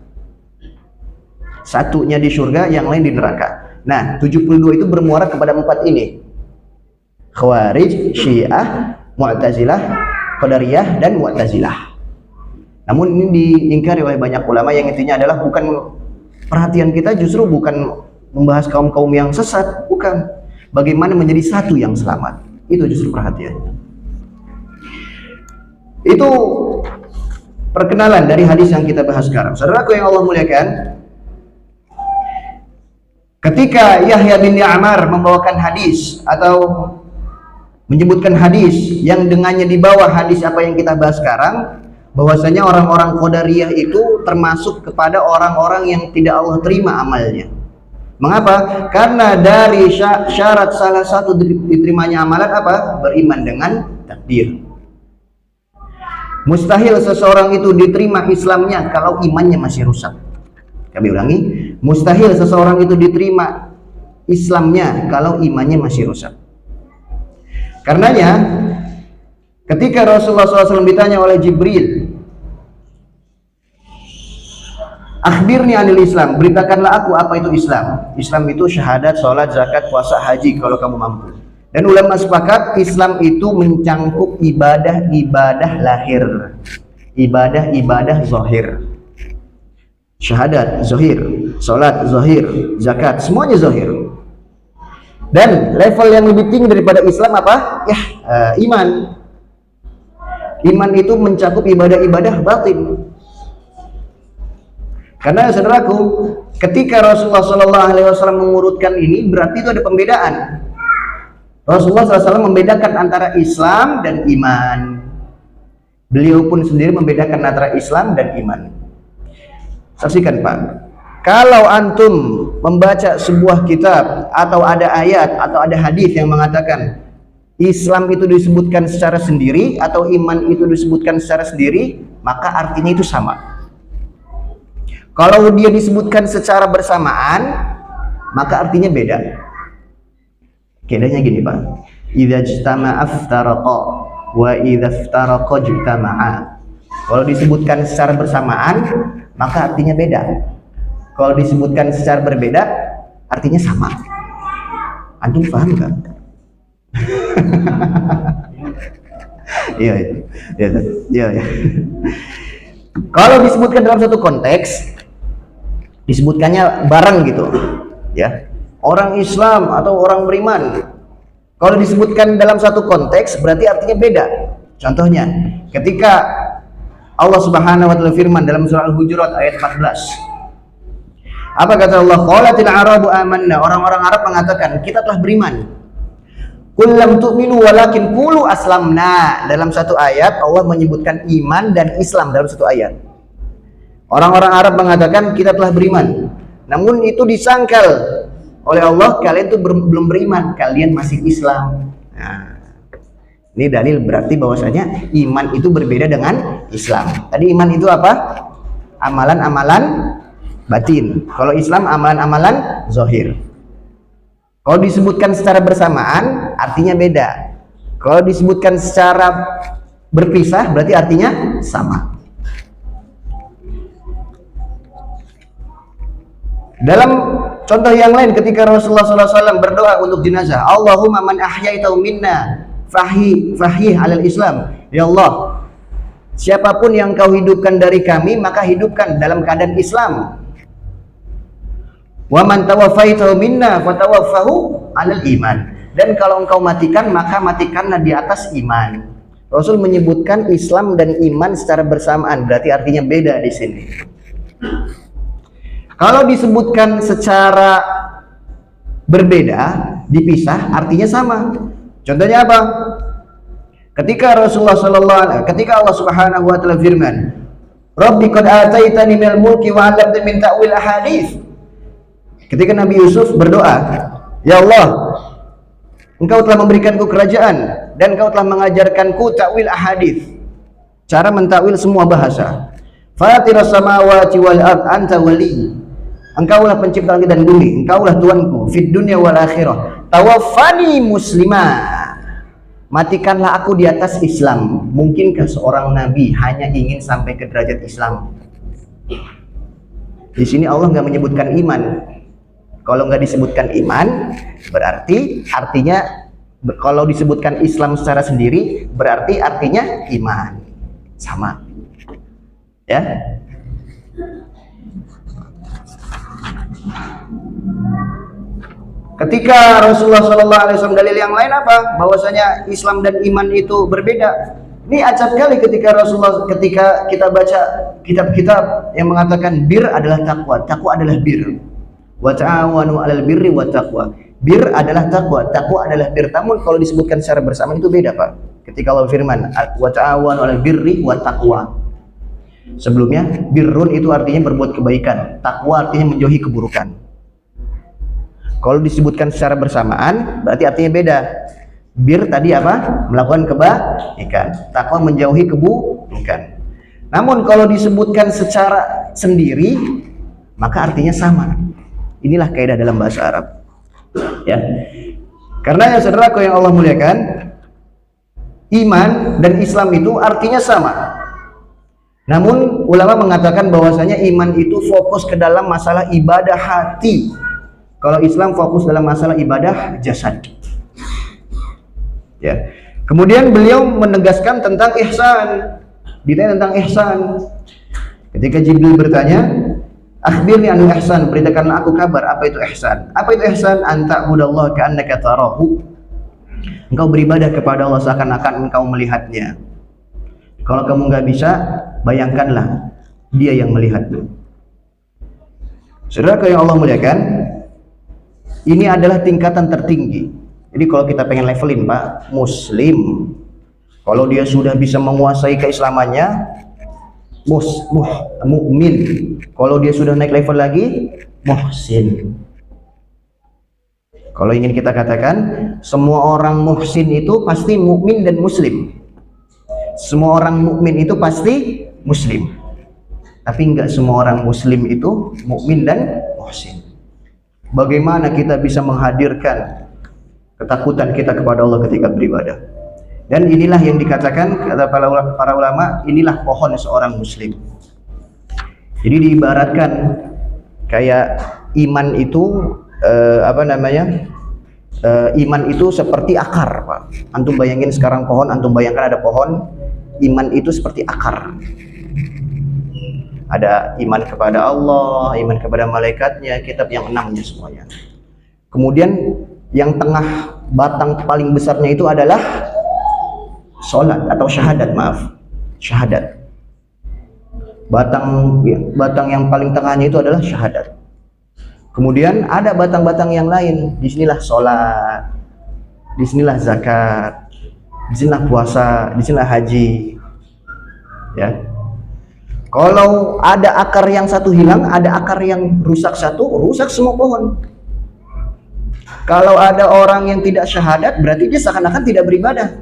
Speaker 1: Satunya di surga, yang lain di neraka. Nah, 72 itu bermuara kepada 4 ini. Khawarij, Syiah, Mu'tazilah, Qadariyah, dan Mu'tazilah. Namun ini diingkari oleh banyak ulama, yang intinya adalah bukan perhatian kita justru bukan membahas kaum-kaum yang sesat, bukan. Bagaimana menjadi satu yang selamat. Itu justru perhatian. Itu perkenalan dari hadis yang kita bahas sekarang. Saudaraku yang Allah muliakan, ketika Yahya bin Ya'mar membawakan hadis atau menyebutkan hadis yang dengannya di bawah hadis apa yang kita bahas sekarang, bahwasanya orang-orang Qadariyah itu termasuk kepada orang-orang yang tidak Allah terima amalnya. Mengapa? Karena dari syarat salah satu diterimanya amalan apa? Beriman dengan takdir. Mustahil seseorang itu diterima Islamnya kalau imannya masih rusak. Kami ulangi, mustahil seseorang itu diterima Islamnya kalau imannya masih rusak. Karenanya, ketika Rasulullah SAW ditanya oleh Jibril, akhbirni anil Islam, beritakanlah aku apa itu Islam. Islam itu syahadat, sholat, zakat, puasa, haji kalau kamu mampu. Dan ulama sepakat Islam itu mencangkup ibadah-ibadah lahir, ibadah-ibadah zahir. Syahadat, zahir, sholat, zahir, zakat, semuanya zahir. Dan level yang lebih tinggi daripada Islam apa? Ya, iman. Iman itu mencakup ibadah-ibadah batin. Karena saudaraku, ketika Rasulullah SAW mengurutkan ini, berarti itu ada pembedaan. Rasulullah SAW membedakan antara Islam dan iman. Beliau pun sendiri membedakan antara Islam dan iman. Saksikan Pak, kalau antum membaca sebuah kitab atau ada ayat atau ada hadis yang mengatakan Islam itu disebutkan secara sendiri atau iman itu disebutkan secara sendiri, maka artinya itu sama. Kalau dia disebutkan secara bersamaan, maka artinya beda. Bedanya gini Pak, idza ijtama'a iftaraqa wa idza iftaraqa ijtama'a. Kalau disebutkan secara bersamaan, maka artinya beda. Kalau disebutkan secara berbeda, artinya sama. Antum paham kan? Iya. Kalau disebutkan dalam satu konteks, disebutkannya bareng gitu, ya. Orang Islam atau orang beriman. Kalau disebutkan dalam satu konteks, berarti artinya beda. Contohnya, ketika Allah Subhanahu wa taala firman dalam surah Al-Hujurat ayat 14. Apa kata Allah? Qalatil Arabu amanna. Orang-orang Arab mengatakan, kita telah beriman. Qul lam tu'minu walakin qulu aslamna. Dalam satu ayat Allah menyebutkan iman dan Islam dalam satu ayat. Orang-orang Arab mengatakan kita telah beriman. Namun itu disangkal oleh Allah, kalian itu belum beriman, kalian masih Islam. Nah, ini dalil berarti bahwasanya iman itu berbeda dengan Islam. Tadi iman itu apa? Amalan-amalan batin. Kalau Islam amalan-amalan zahir. Kalau disebutkan secara bersamaan artinya beda. Kalau disebutkan secara berpisah berarti artinya sama. Dalam contoh yang lain, ketika Rasulullah SAW berdoa untuk jenazah, Allahumma man ahyaitau minna fahih alal Islam. Ya Allah, siapapun yang kau hidupkan dari kami, maka hidupkan dalam keadaan Islam. Wa man tawafaitau minna fatawaffahu alal iman. Dan kalau engkau matikan, maka matikanlah di atas iman. Rasul menyebutkan Islam dan iman secara bersamaan, berarti artinya beda di sini. Kalau disebutkan secara berbeda, dipisah, artinya sama. Contohnya apa? Ketika Rasulullah ketika Allah Subhanahu wa taala firman, "Rabbi qad ataitani minal mulki wa 'allamtani min ta'wil ahadits." Ketika Nabi Yusuf berdoa, "Ya Allah, Engkau telah memberikanku kerajaan dan kau telah mengajarkanku takwil ahadits, cara mentakwil semua bahasa. Fatiras samawati wal ard anta wali, engkaulah pencipta langit dan bumi, engkaulah Tuanku, fid dunya wal akhirah, tawaffani muslimah, matikanlah aku di atas Islam. Mungkinkah seorang nabi hanya ingin sampai ke derajat Islam? Di sini Allah nggak menyebutkan iman. Kalau nggak disebutkan iman, berarti artinya kalau disebutkan Islam secara sendiri, berarti artinya iman. Sama. Ya. Ketika Rasulullah SAW dalil yang lain apa? Bahwasanya Islam dan iman itu berbeda. Ini acap kali ketika kita baca kitab-kitab yang mengatakan bir adalah takwa, takwa adalah bir. Wa ta'awanu 'alal birri wat taqwa. Bir adalah takwa, takwa adalah bir. Namun kalau disebutkan secara bersamaan itu beda, Pak. Ketika Allah firman wa ta'awanu 'alal birri wat taqwa. Sebelumnya birrun itu artinya berbuat kebaikan, takwa artinya menjauhi keburukan. Kalau disebutkan secara bersamaan berarti artinya beda. Bir tadi apa? Melakukan kebaikan. Takwa menjauhi keburukan. Namun kalau disebutkan secara sendiri maka artinya sama. Inilah kaidah dalam bahasa Arab. Ya. Karena ya saudaraku yang Allah muliakan, iman dan Islam itu artinya sama. Namun ulama mengatakan bahwasanya iman itu fokus ke dalam masalah ibadah hati. Kalau Islam fokus dalam masalah ibadah jasad. Ya. Kemudian beliau menegaskan tentang ihsan. Ditanya tentang ihsan. Ketika Jibril bertanya, "Akhbirni anil ihsan," beritakanlah aku kabar apa itu ihsan. Apa itu ihsan? Anta budallah ka'annaka tarahu. Engkau beribadah kepada Allah seakan-akan engkau melihatnya. Kalau kamu nggak bisa, bayangkanlah dia yang melihatmu. Saudara yang Allah muliakan, ini adalah tingkatan tertinggi. Jadi kalau kita pengen levelin, Pak, Muslim, kalau dia sudah bisa menguasai keislamannya, mukmin. Kalau dia sudah naik level lagi, muhsin. Kalau ingin kita katakan, semua orang muhsin itu pasti mukmin dan muslim. Semua orang mukmin itu pasti muslim. Tapi enggak semua orang muslim itu mukmin dan muhsin. Bagaimana kita bisa menghadirkan ketakutan kita kepada Allah ketika beribadah? Dan inilah yang dikatakan kata para ulama, inilah pohon seorang muslim. Jadi diibaratkan kayak iman itu iman itu seperti akar, Pak. Antum bayangin sekarang pohon, antum bayangkan ada pohon, iman itu seperti akar. Ada iman kepada Allah, iman kepada malaikatnya, kitab yang 6-nya semuanya. Kemudian yang tengah batang paling besarnya itu adalah sholat atau syahadat, syahadat. Batang yang paling tengahnya itu adalah syahadat. Kemudian ada batang-batang yang lain. Disinilah sholat, disinilah zakat, disinilah puasa, disinilah haji. Ya. Kalau ada akar yang satu hilang, ada akar yang rusak satu, rusak semua pohon. Kalau ada orang yang tidak syahadat, berarti dia seakan-akan tidak beribadah.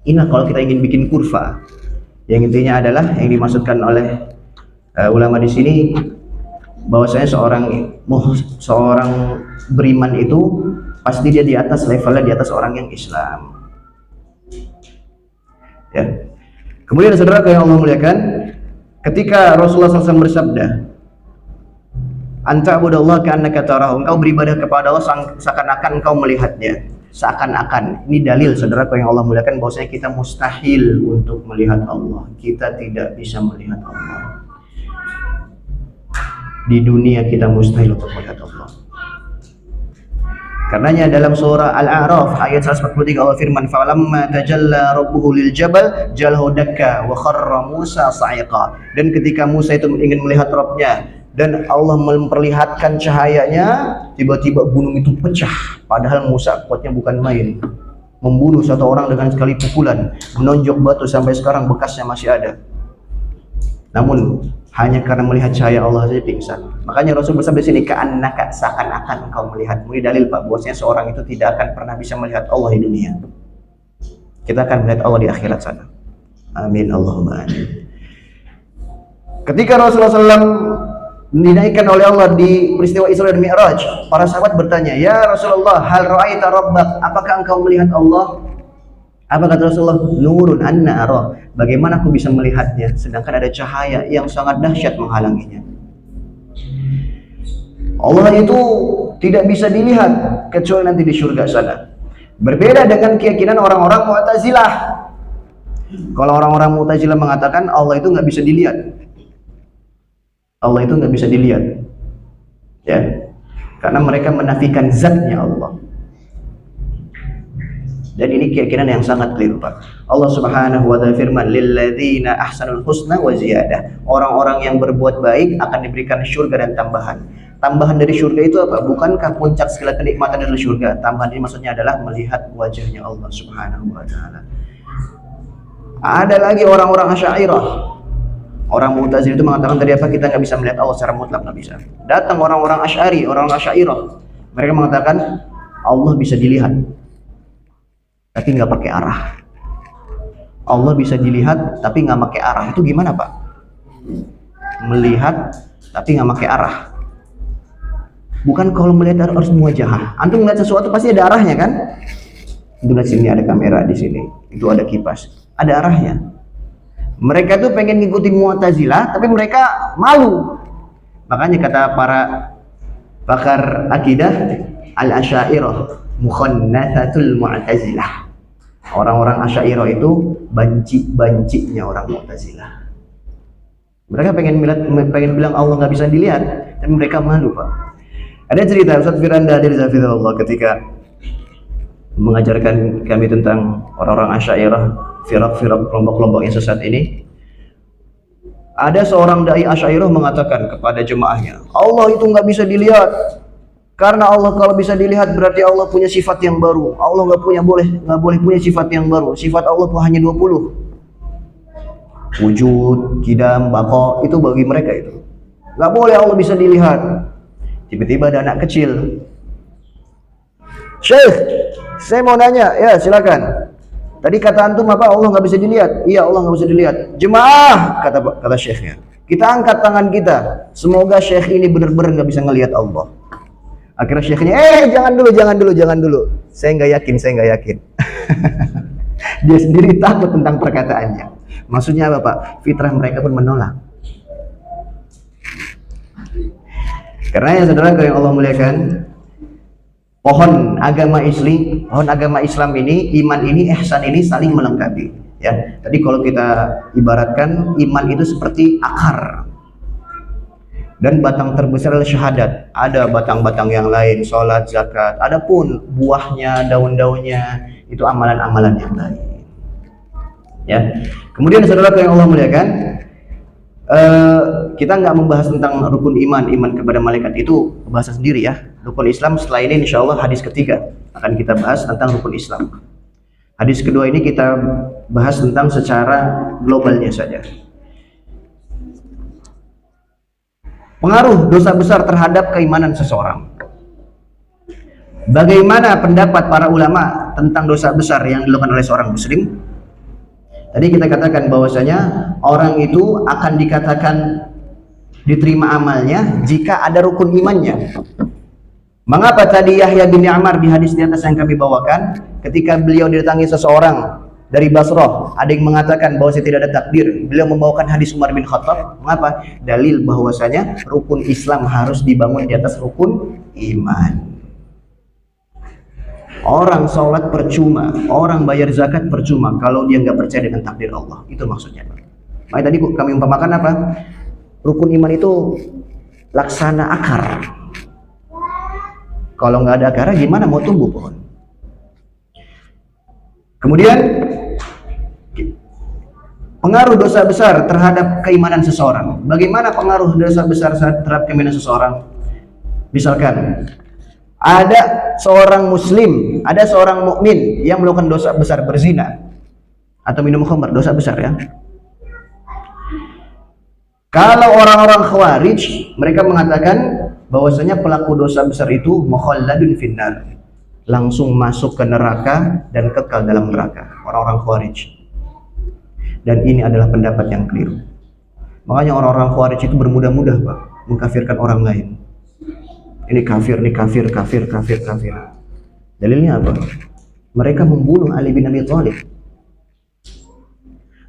Speaker 1: Ini kalau kita ingin bikin kurva, yang intinya adalah yang dimaksudkan oleh ulama di sini, bahwasanya seorang beriman itu pasti dia di atas levelnya, di atas orang yang Islam. Ya. Kemudian saudara yang Allah muliakan, ketika Rasulullah SAW bersabda, "Anta budallah ka'annaka tarahu," engkau beribadah kepada Allah seakan-akan engkau melihatnya. Seakan-akan, ini dalil saudara yang Allah muliakan bahwasanya kita mustahil untuk melihat Allah. Kita tidak bisa melihat Allah. Di dunia kita mustahil untuk melihat Allah. Karenanya dalam surah Al-A'raf ayat 143 Allah firman, "Falamma tajalla rabbuhu lil jabal jalhu dakka wa kharra Musa sa'iqa." Dan ketika Musa itu ingin melihat Rabbnya dan Allah memperlihatkan cahayanya, tiba-tiba gunung itu pecah. Padahal Musa kuatnya bukan main. Membunuh satu orang dengan sekali pukulan, menonjok batu sampai sekarang bekasnya masih ada. Namun hanya karena melihat cahaya Allah saja pingsan. Makanya Rasul bersabda di sini, "Ka'annaka," seakan-akan engkau melihat. Ini dalil, Pak, bahwasanya seorang itu tidak akan pernah bisa melihat Allah di dunia. Kita akan melihat Allah di akhirat sana. Amin Allahumma amin. Ketika Rasulullah SAW dinaikkan oleh Allah di peristiwa Isra dan Mi'raj, para sahabat bertanya, "Ya Rasulullah, hal ra'aita rabbak? Apakah engkau melihat Allah?" Apa kata Rasulullah? "Nurun anna ara." Bagaimana aku bisa melihatnya sedangkan ada cahaya yang sangat dahsyat menghalanginya. Allah itu tidak bisa dilihat kecuali nanti di surga sana. Berbeda dengan keyakinan orang-orang Mu'tazilah. Kalau orang-orang Mu'tazilah mengatakan Allah itu nggak bisa dilihat. Allah itu nggak bisa dilihat, ya, karena mereka menafikan zatnya Allah. Dan ini keyakinan yang sangat keliru, Pak. Allah Subhanahu wa ta'ala firman, "Lilladzina ahsanul husna wa ziyadah." Orang-orang yang berbuat baik akan diberikan surga dan tambahan. Tambahan dari surga itu apa? Bukankah puncak segala kenikmatan adalah surga? Tambahan ini maksudnya adalah melihat wajahnya Allah Subhanahu wa ta'ala. Ada lagi orang-orang Asy'ariyah. Orang Mu'tazilah itu mengatakan tadi apa? Kita nggak bisa melihat Allah secara mutlak, nggak bisa. Datang orang-orang Asy'ari, orang Asy'ariyah. Mereka mengatakan Allah bisa dilihat, tapi nggak pakai arah. Allah bisa dilihat, tapi nggak pakai arah. Itu gimana, Pak? Melihat, tapi nggak pakai arah. Bukan kalau melihat harus muwajahah. Antum melihat sesuatu pasti ada arahnya kan? Itu di sini ada kamera, di sini itu ada kipas, ada arahnya. Mereka tuh pengen ngikutin Mu'tazilah, tapi mereka malu. Makanya kata para pakar akidah, al-Asy'ariyah mukhannathatul Mu'tazilah. Orang-orang Asy'ariyah itu banci-bancinya orang Mu'tazilah. Mereka pengen bilang Allah nggak bisa dilihat, tapi mereka malu, Pak. Ada cerita Ustaz Firanda dari Zafirullah ketika mengajarkan kami tentang orang-orang Asy'ariyah, firaq-firaq, kelompok-kelompok yang sesat ini. Ada seorang dai Asy'ariyah mengatakan kepada jemaahnya, Allah itu nggak bisa dilihat, karena Allah kalau bisa dilihat berarti Allah punya sifat yang baru. Allah nggak boleh punya sifat yang baru. Sifat Allah tuh hanya 20. Wujud, qidam, baqa, itu bagi mereka itu. Nggak boleh Allah bisa dilihat. Tiba-tiba ada anak kecil, "Syekh, saya mau nanya." "Ya, silakan." "Tadi kata antum apa? Allah nggak bisa dilihat." "Iya, Allah nggak bisa dilihat." "Jemaah," kata syekhnya, "kita angkat tangan kita. Semoga syekh ini benar-benar nggak bisa ngelihat Allah." Akhirnya syekhnya, jangan dulu. Saya nggak yakin. Dia sendiri takut tentang perkataannya. Maksudnya apa, Pak? Fitrah mereka pun menolak. Karena ya saudara yang Allah muliakan, pohon agama Islam ini, iman ini, ihsan ini saling melengkapi. Ya, tadi kalau kita ibaratkan iman itu seperti akar, dan batang terbesar adalah syahadat. Ada batang-batang yang lain, sholat, zakat. Adapun buahnya, daun-daunnya itu amalan-amalan yang lain. Ya, kemudian saudara yang Allah muliakan, kita nggak membahas tentang rukun iman kepada malaikat, itu bahasa sendiri ya. Rukun Islam setelah ini insya Allah hadis ketiga akan kita bahas tentang rukun Islam. Hadis kedua ini kita bahas tentang secara globalnya saja. Pengaruh dosa besar terhadap keimanan seseorang. Bagaimana pendapat para ulama tentang dosa besar yang dilakukan oleh seorang muslim? Tadi kita katakan bahwasanya orang itu akan dikatakan diterima amalnya jika ada rukun imannya. Mengapa tadi Yahya bin Ammar di hadis di atas yang kami bawakan, ketika beliau didatangi seseorang dari Basrah, ada yang mengatakan bahwa tidak ada takdir, beliau membawakan hadis Umar bin Khattab. Mengapa? Dalil bahwasanya rukun Islam harus dibangun di atas rukun iman. Orang sholat percuma, orang bayar zakat percuma kalau dia nggak percaya dengan takdir Allah. Itu maksudnya. Makanya tadi kami umpamakan apa? Rukun iman itu laksana akar. Kalau nggak ada akar, gimana mau tumbuh pohon? Kemudian pengaruh dosa besar terhadap keimanan seseorang. Bagaimana pengaruh dosa besar terhadap keimanan seseorang? Misalkan ada seorang muslim, ada seorang mukmin yang melakukan dosa besar, berzina atau minum khamr, dosa besar ya. Kalau orang-orang Khawarij, mereka mengatakan bahwasanya pelaku dosa besar itu mukhalladun finnar, langsung masuk ke neraka dan kekal dalam neraka, orang-orang Khawarij. Dan ini adalah pendapat yang keliru. Makanya orang-orang Khawarij itu bermudah-mudah, Pak, mengkafirkan orang lain. Ini kafir, ini kafir, kafir, kafir, kafir. Dalilnya apa? Mereka membunuh Ali bin Abi Thalib.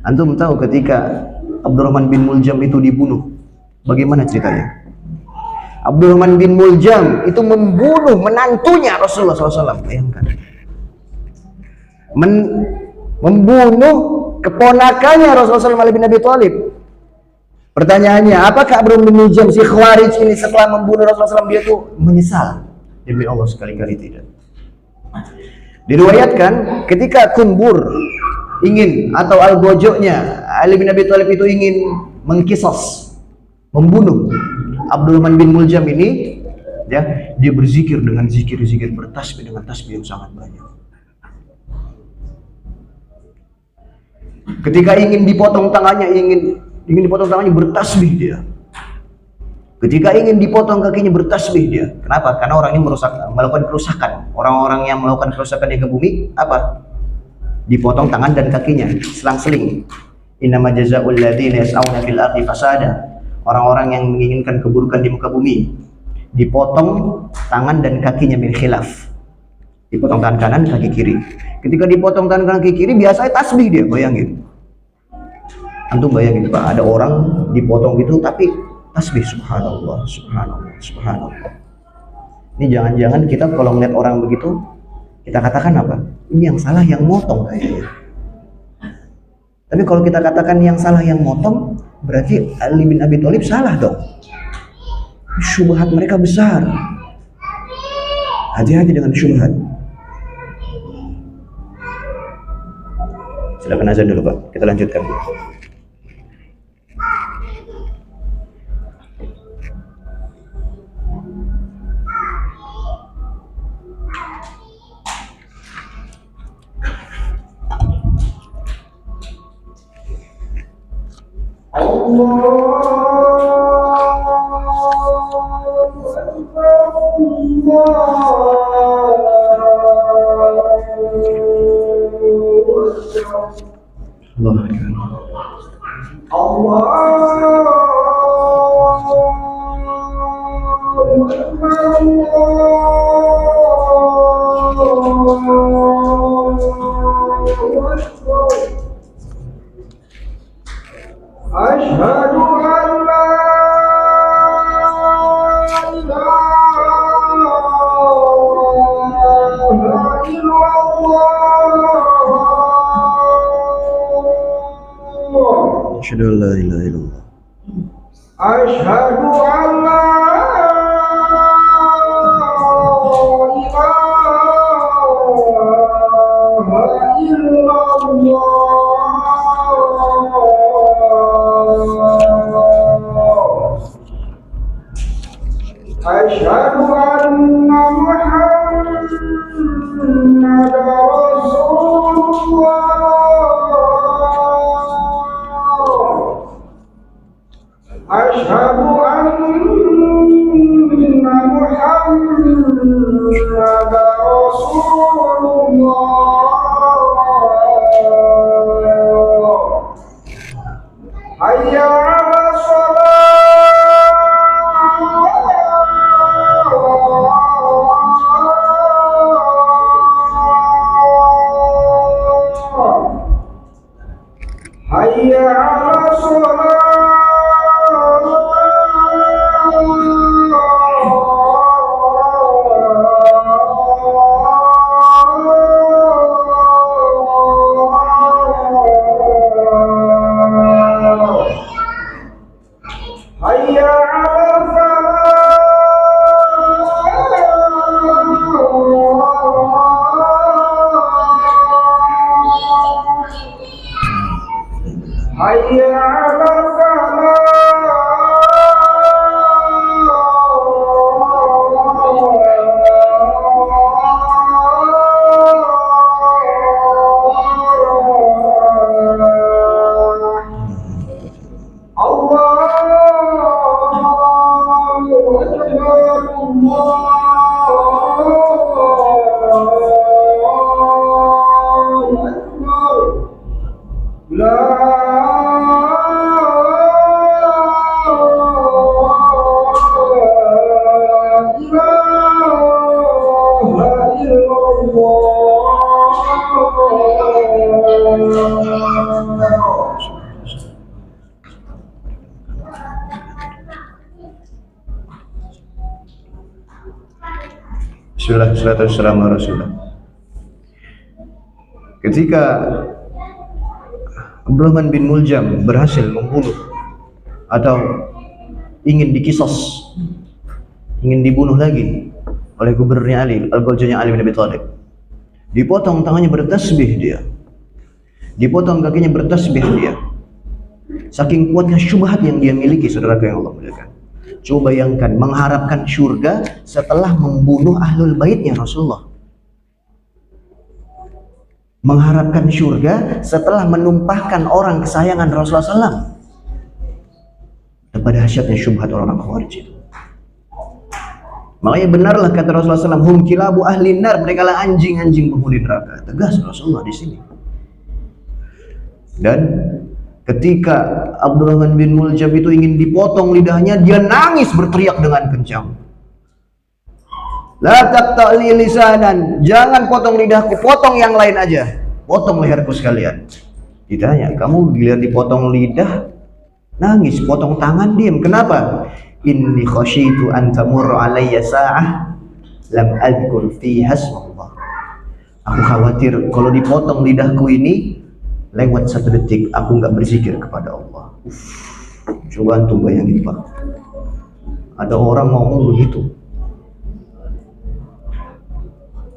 Speaker 1: Antum tahu ketika Abdurrahman bin Muljam itu dibunuh, bagaimana ceritanya? Abdurrahman bin Muljam itu membunuh menantunya Rasulullah SAW. Bayangkan, membunuh keponakannya Rasulullah SAW, Ali bin Abi Thalib. Pertanyaannya, apakah Abdurrahman bin Muljam si Khawarij ini setelah membunuh Rasulullah SAW dia itu menyesal? Demi Allah, sekali-kali tidak. Diriwayatkan ketika Kumbur ingin, atau al-gojoknya Ali bin Abi Thalib itu ingin mengkisos, membunuh Abdurrahman bin Muljam ini, ya, dia berzikir dengan zikir-zikir, bertasbih dengan tasbih yang sangat banyak. Ketika ingin dipotong tangannya, ingin dipotong tangannya, bertasbih dia. Ketika ingin dipotong kakinya, bertasbih dia. Kenapa? Karena orang ini melakukan kerusakan. Orang-orang yang melakukan kerusakan di bumi apa? Dipotong tangan dan kakinya, selang-seling. Innama jazaa'ul ladzina yas'auna fil ardi fasada. Orang-orang yang menginginkan keburukan di muka bumi, dipotong tangan dan kakinya min khilaf. Dipotong tangan kanan, kaki kiri. Ketika dipotong tangan kanan, kaki kiri, biasanya tasbih dia, bayangin. Antum bayangin, Pak, ada orang dipotong gitu tapi tasbih, subhanallah, subhanallah, subhanallah. Ini jangan-jangan kita kalau melihat orang begitu, kita katakan apa? Ini yang salah yang motong kayaknya. Tapi kalau kita katakan yang salah yang motong, berarti Ali bin Abi Thalib salah dong. Syubhat mereka besar. Hati-hati dengan syubhat. Silakan azan dulu, Pak. Kita lanjutkan. Asyhadu an la ilaha illallah. Asyhadu an la ilaha illallah. Asyhadu anna Muhammadar Rasulullah. Asyhadu anna Muhammadar Rasulullah. Hayya 'alas shalah. Hayya 'alas shalah. Alhamdulillah, salatu wassalamu ala Rasulullah. Ketika Abdurrahman bin Muljam berhasil membunuh atau ingin dikisos, ingin dibunuh lagi oleh gubernurnya Ali, al-Ghaljunya Ali bin Abi Thalib. Dipotong tangannya bertasbih dia. Dipotong kakinya bertasbih dia. Saking kuatnya syubhat yang dia miliki, saudara yang Allah muliakan. Coba bayangkan mengharapkan surga setelah membunuh ahlul baitnya Rasulullah. Mengharapkan surga setelah menumpahkan orang kesayangan Rasulullah SAW. Dan pada dahsyatnya syubhat orang-orang Khawarij itu. Makanya benarlah kata Rasulullah SAW, hum kilabu ahli nar, mereka lah anjing-anjing penghuni neraka. Tegas Rasulullah di sini. Dan ketika Abdurrahman bin Muljam itu ingin dipotong lidahnya, dia nangis berteriak dengan kencang. La taqta'li lisanan, jangan potong lidahku, potong yang lain aja. Potong leherku sekalian. Ditanya, kamu giliran dipotong lidah nangis, potong tangan diam. Kenapa? Inni khasyitu an tamurra alayya sa'ah lam adhkur fiha ismallah. Aku khawatir kalau dipotong lidahku ini lewat 1 detik aku nggak berzikir kepada Allah. Coba antum bayangin Pak, ada orang ngomong begitu.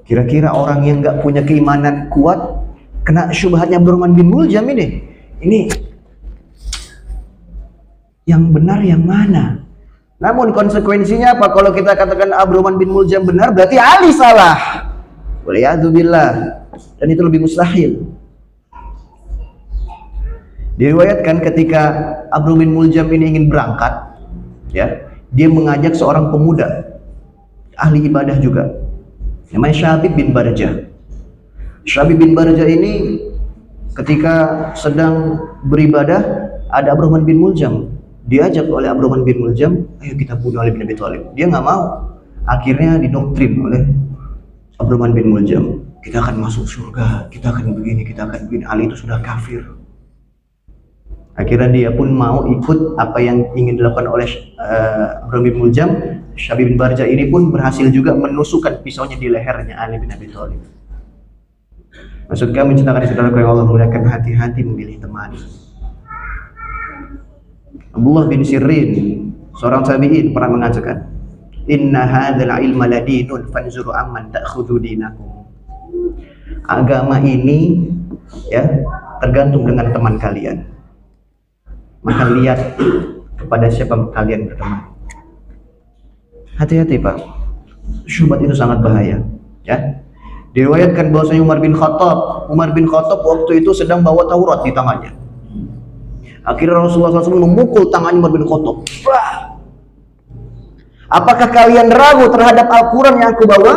Speaker 1: Kira-kira orang yang nggak punya keimanan kuat kena syubhatnya Abdurrahman bin Muljam ini yang benar yang mana? Namun konsekuensinya apa? Kalau kita katakan Abdurrahman bin Muljam benar, berarti Ali salah. Waliyadzubillah. Dan itu lebih mustahil. Diriwayatkan ketika Abdurrahman bin Muljam ini ingin berangkat, ya, dia mengajak seorang pemuda ahli ibadah juga, namanya Syabib bin Barjah. Syabib bin Barjah ini ketika sedang beribadah, ada Abdurrahman bin Muljam. Diajak oleh Abdurrahman bin Muljam, ayo kita bunuh Ali bin Abi Thalib. Dia nggak mau. Akhirnya didoktrin oleh Abdurrahman bin Muljam. Kita akan masuk surga, kita akan begini, kita akan begini. Ali itu sudah kafir. Akhirnya dia pun mau ikut apa yang ingin dilakukan oleh Abdurrahman bin Muljam. Syabib bin Barjah ini pun berhasil juga menusukkan pisaunya di lehernya Ali bin Abi Thalib. Maksud kami mencintakan saudara yang Allah muliakan, hati-hati memilih teman. Abdullah bin Sirin, seorang tabi'in, pernah mengatakan, inna hadzal ilma ladinun fanzuru amman ta'khudhu dinakum. Agama ini ya tergantung dengan teman kalian. Maka lihat kepada siapa kalian berteman. Hati-hati Pak, syubhat itu sangat bahaya. Ya, diriwayatkan bahwasanya Umar bin Khattab waktu itu sedang bawa Taurat di tangannya. Akhirnya Rasulullah SAW memukul tangannya Umar bin Khattab. Wah, apakah kalian ragu terhadap Al-Quran yang aku bawa?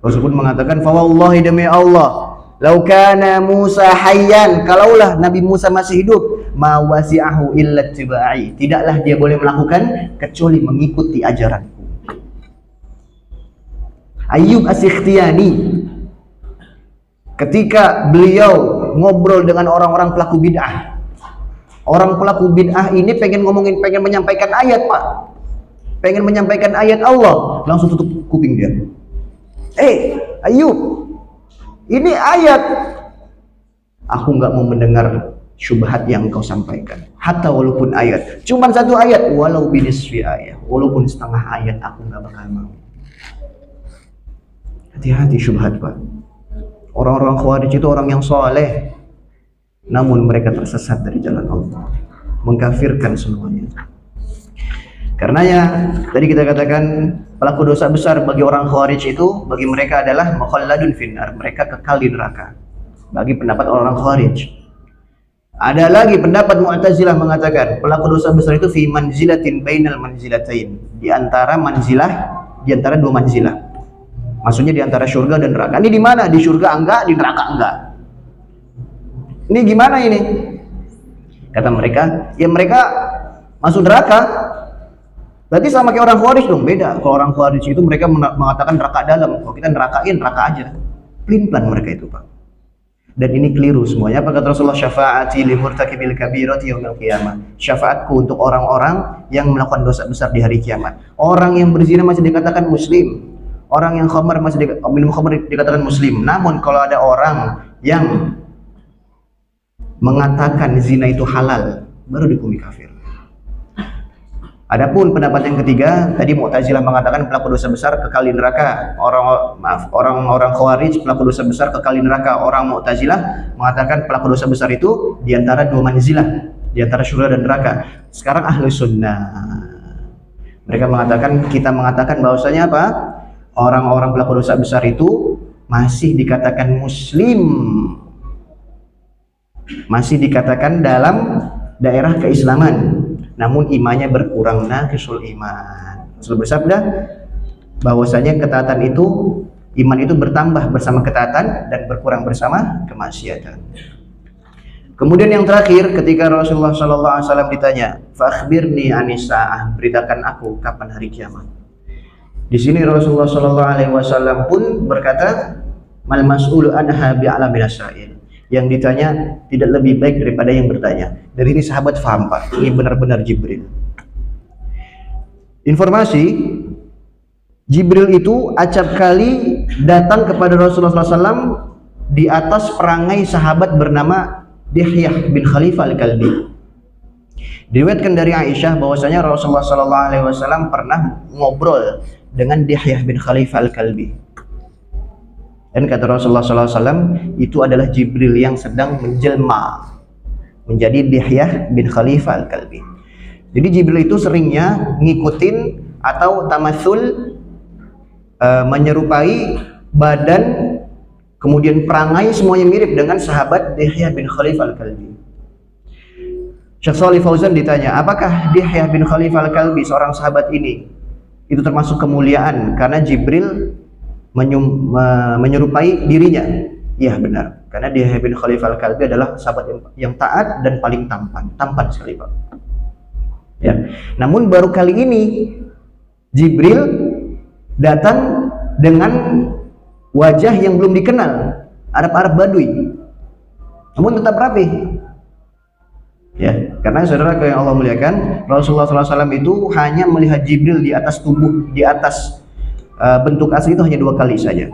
Speaker 1: Rasul pun mengatakan, fawallahi demi Allah, lau kana Musa hayyan, kalaulah Nabi Musa masih hidup, ma wasi'ahu illa tiba'i, tidaklah dia boleh melakukan kecuali mengikuti ajaranku. Ayyub As-Sikhtiyani ketika beliau ngobrol dengan orang-orang pelaku bid'ah, orang pelaku bid'ah ini pengen menyampaikan ayat Pak, pengen menyampaikan ayat Allah, langsung tutup kuping dia. Ayub, ini ayat, aku nggak mau mendengar syubhat yang kau sampaikan. Hatta walaupun ayat, cuman 1 ayat, walau binisfi ayat, walaupun setengah ayat aku nggak bakal mau. Hati-hati syubhat Pak. Orang-orang Khawarij itu orang yang soleh, namun mereka tersesat dari jalan Allah, mengkafirkan semuanya. Karenanya tadi kita katakan pelaku dosa besar bagi orang Khawarij itu, bagi mereka adalah mukhalladun finnar, mereka kekal di neraka. Bagi pendapat orang Khawarij. Ada lagi pendapat Mu'tazilah mengatakan pelaku dosa besar itu fi manzilatin bainal manzilatain, di antara manzilah, di antara 2 manzilah. Maksudnya di antara surga dan neraka. Ini di mana? Di surga enggak, di neraka enggak. Ini gimana ini? Kata mereka, ya mereka masuk neraka. Berarti sama kayak orang Khawarij dong, beda. Kalau orang Khawarij itu mereka mengatakan neraka dalam, kalau kita neraka aja. Pelin-pelan mereka itu Pak. Dan ini keliru semuanya. Apa kata Rasulullah? Syafaati li murtakibil kabirati yaumil qiyamah. Syafaatku untuk orang-orang yang melakukan dosa besar di hari kiamat. Orang yang berzina masih dikatakan muslim. Orang yang khamar minum khamar dikatakan muslim. Namun kalau ada orang yang mengatakan zina itu halal, baru dihukumi kafir. Adapun pendapat yang ketiga, tadi Mu'tazilah mengatakan pelaku dosa besar kekal di neraka. Orang-orang Khawarij pelaku dosa besar kekal di neraka. Orang Mu'tazilah mengatakan pelaku dosa besar itu di antara dua manzilah, di antara surga dan neraka. Sekarang Ahlu Sunnah, mereka mengatakan, kita mengatakan bahwasanya apa? Orang-orang pelaku dosa besar itu masih dikatakan muslim, masih dikatakan dalam daerah keislaman, namun imannya berkurang, naqisul iman. Rasul bersabda bahwasanya ketaatan itu, iman itu bertambah bersama ketaatan dan berkurang bersama kemaksiatan. Kemudian yang terakhir, ketika Rasulullah SAW ditanya, "Fakhbirni anis sa'ah," beritakan aku kapan hari kiamat. Di sini Rasulullah SAW pun berkata, "Mal mas'ulu anha bi'ala minas sa'il." Yang ditanya tidak lebih baik daripada yang bertanya. Dari ini sahabat faham, Pak, ini benar-benar Jibril. Informasi, Jibril itu acap kali datang kepada Rasulullah SAW di atas perangai sahabat bernama Dihyah bin Khalifah Al-Kalbi. Diriwayatkan dari Aisyah bahwasanya Rasulullah SAW pernah ngobrol dengan Dihyah bin Khalifah Al-Kalbi. Dan kata Rasulullah SAW, itu adalah Jibril yang sedang menjelma menjadi Dihyah bin Khalifah Al-Kalbi. Jadi Jibril itu seringnya ngikutin atau tamatsul, menyerupai badan, kemudian perangai, semuanya mirip dengan sahabat Dihyah bin Khalifah Al-Kalbi. Syekh Shalih Fauzan ditanya, apakah Dihyah bin Khalifah Al-Kalbi, seorang sahabat ini, itu termasuk kemuliaan karena Jibril menyerupai dirinya? Iya, benar, karena Dihyah bin Khalifah Al-Kalbi adalah sahabat yang taat dan paling tampan sekali, Pak. Ya. Namun baru kali ini Jibril datang dengan wajah yang belum dikenal, Arab Baduy, namun tetap rapi. Ya, karena saudara yang Allah muliakan, Rasulullah SAW itu hanya melihat Jibril di atas tubuh, di atas bentuk asli itu hanya 2 kali saja.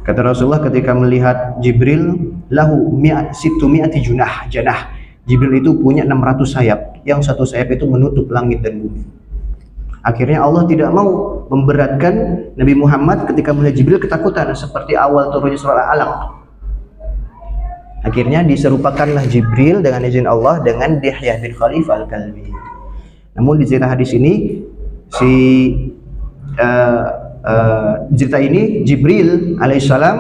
Speaker 1: Kata Rasulullah ketika melihat Jibril, lahu mi'ati janah. Jibril itu punya 600 sayap, yang satu sayap itu menutup langit dan bumi. Akhirnya Allah tidak mau memberatkan Nabi Muhammad ketika melihat Jibril ketakutan seperti awal turunnya surah Al-Alaq. Akhirnya diserupakanlah Jibril dengan izin Allah dengan Dihyah bin Khalifah Al-Kalbi. Namun di cerita hadis ini, cerita ini Jibril alaihissalam,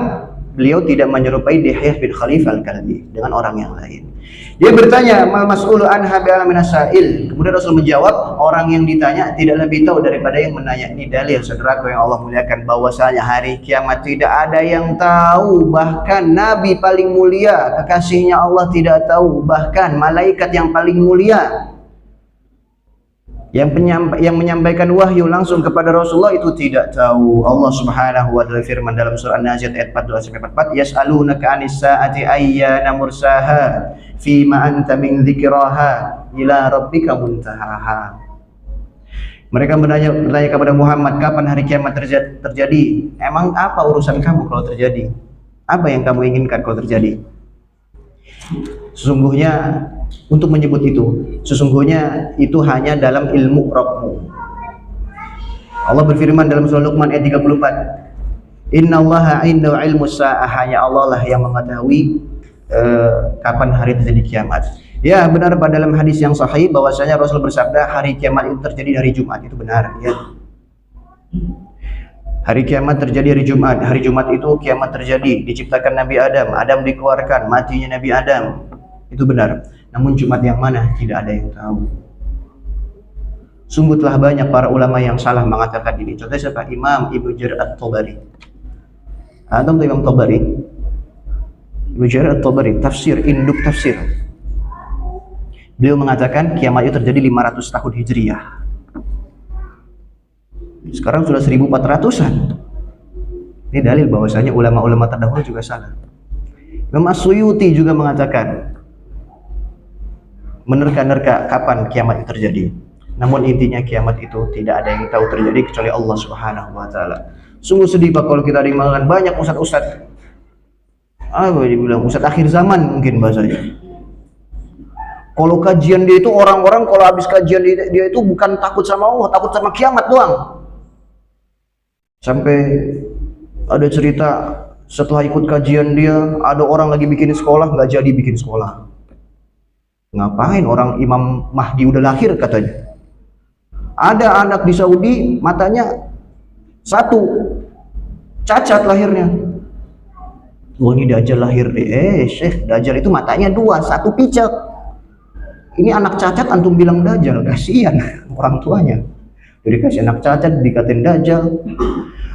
Speaker 1: beliau tidak menyerupai Dihyah bin Khalifah Al-Kalbi dengan orang yang lain. Dia bertanya, mal mas'ulu anha bi'ala minas sa'il. Kemudian Rasul menjawab, orang yang ditanya tidak lebih tahu daripada yang menanya. Ini dalil, saudaraku yang Allah muliakan, bahwasanya hari kiamat tidak ada yang tahu, bahkan Nabi paling mulia, kekasihnya Allah tidak tahu, bahkan malaikat yang paling mulia yang menyampaikan wahyu langsung kepada Rasulullah itu tidak tahu. Allah Subhanahu wa taala firman dalam surah An-Nazi'at ayat 42-44, yas'alunaka 'anis sa'ati ayyana mursaha fima anta min dzikraha ila rabbika muntahaha. Mereka bertanya kepada Muhammad, kapan hari kiamat terjadi? Emang apa urusan kamu kalau terjadi? Apa yang kamu inginkan kalau terjadi? Sesungguhnya untuk menyebut itu, sesungguhnya itu hanya dalam ilmu Rabbmu. Allah berfirman dalam surah Luqman ayat 34, innallaha 'indahu 'ilmus sa'ah, hanya Allah lah yang mengetahui kapan hari terjadi kiamat. Ya, benar pada dalam hadis yang sahih bahwasanya Rasul bersabda hari kiamat itu terjadi di hari Jumat. Itu benar, ya. Hari kiamat terjadi hari Jumat. Hari Jumat itu kiamat terjadi, diciptakan Nabi Adam, Adam dikeluarkan, matinya Nabi Adam. Itu benar. Namun Jumat yang mana tidak ada yang tahu. Sungguh telah banyak para ulama yang salah mengatakan ini. Contohnya siapa? Imam Ibnu Jarir At-Tabari. Antum tahu Imam Tabari? Ibnu Jarir At-Tabari, tafsir, induk tafsir. Beliau mengatakan kiamat itu terjadi 500 tahun Hijriyah. Sekarang sudah 1400-an. Ini dalil bahwasanya ulama-ulama terdahulu juga salah. Imam As-Suyuti juga mengatakan menerka-nerka kapan kiamat itu terjadi. Namun intinya kiamat itu tidak ada yang tahu terjadi kecuali Allah Subhanahu wa taala. Sungguh sedih Pak kalau kita dengarkan banyak ustaz-ustaz. Dibilang ustaz akhir zaman mungkin bahasanya. Kalau kajian dia itu orang-orang kalau habis kajian dia itu bukan takut sama Allah, takut sama kiamat doang. Sampai ada cerita setelah ikut kajian dia, ada orang lagi bikin sekolah, nggak jadi bikin sekolah. Ngapain, orang Imam Mahdi udah lahir katanya. Ada anak di Saudi matanya satu, cacat lahirnya. Oh ini Dajjal lahir deh. Syekh, Dajjal itu matanya dua, satu picek. Ini anak cacat antum bilang Dajjal, kasihan orang tuanya. Jadi kasih anak cacat dikatain Dajjal.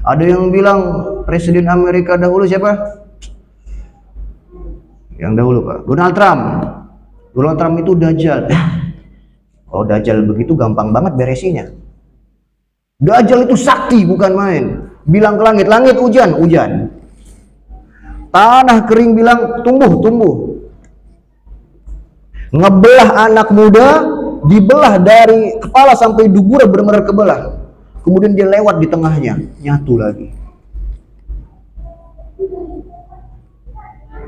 Speaker 1: Ada yang bilang presiden Amerika dahulu siapa? Yang dahulu Pak, Donald Trump. Donald Trump itu Dajjal. Kalau Dajjal begitu gampang banget beresinya. Dajjal itu sakti bukan main. Bilang ke langit, langit hujan, hujan. Tanah kering bilang tumbuh, tumbuh. Ngebelah anak muda, dibelah dari kepala sampai dubur benar-benar kebelah. Kemudian dia lewat di tengahnya, nyatu lagi.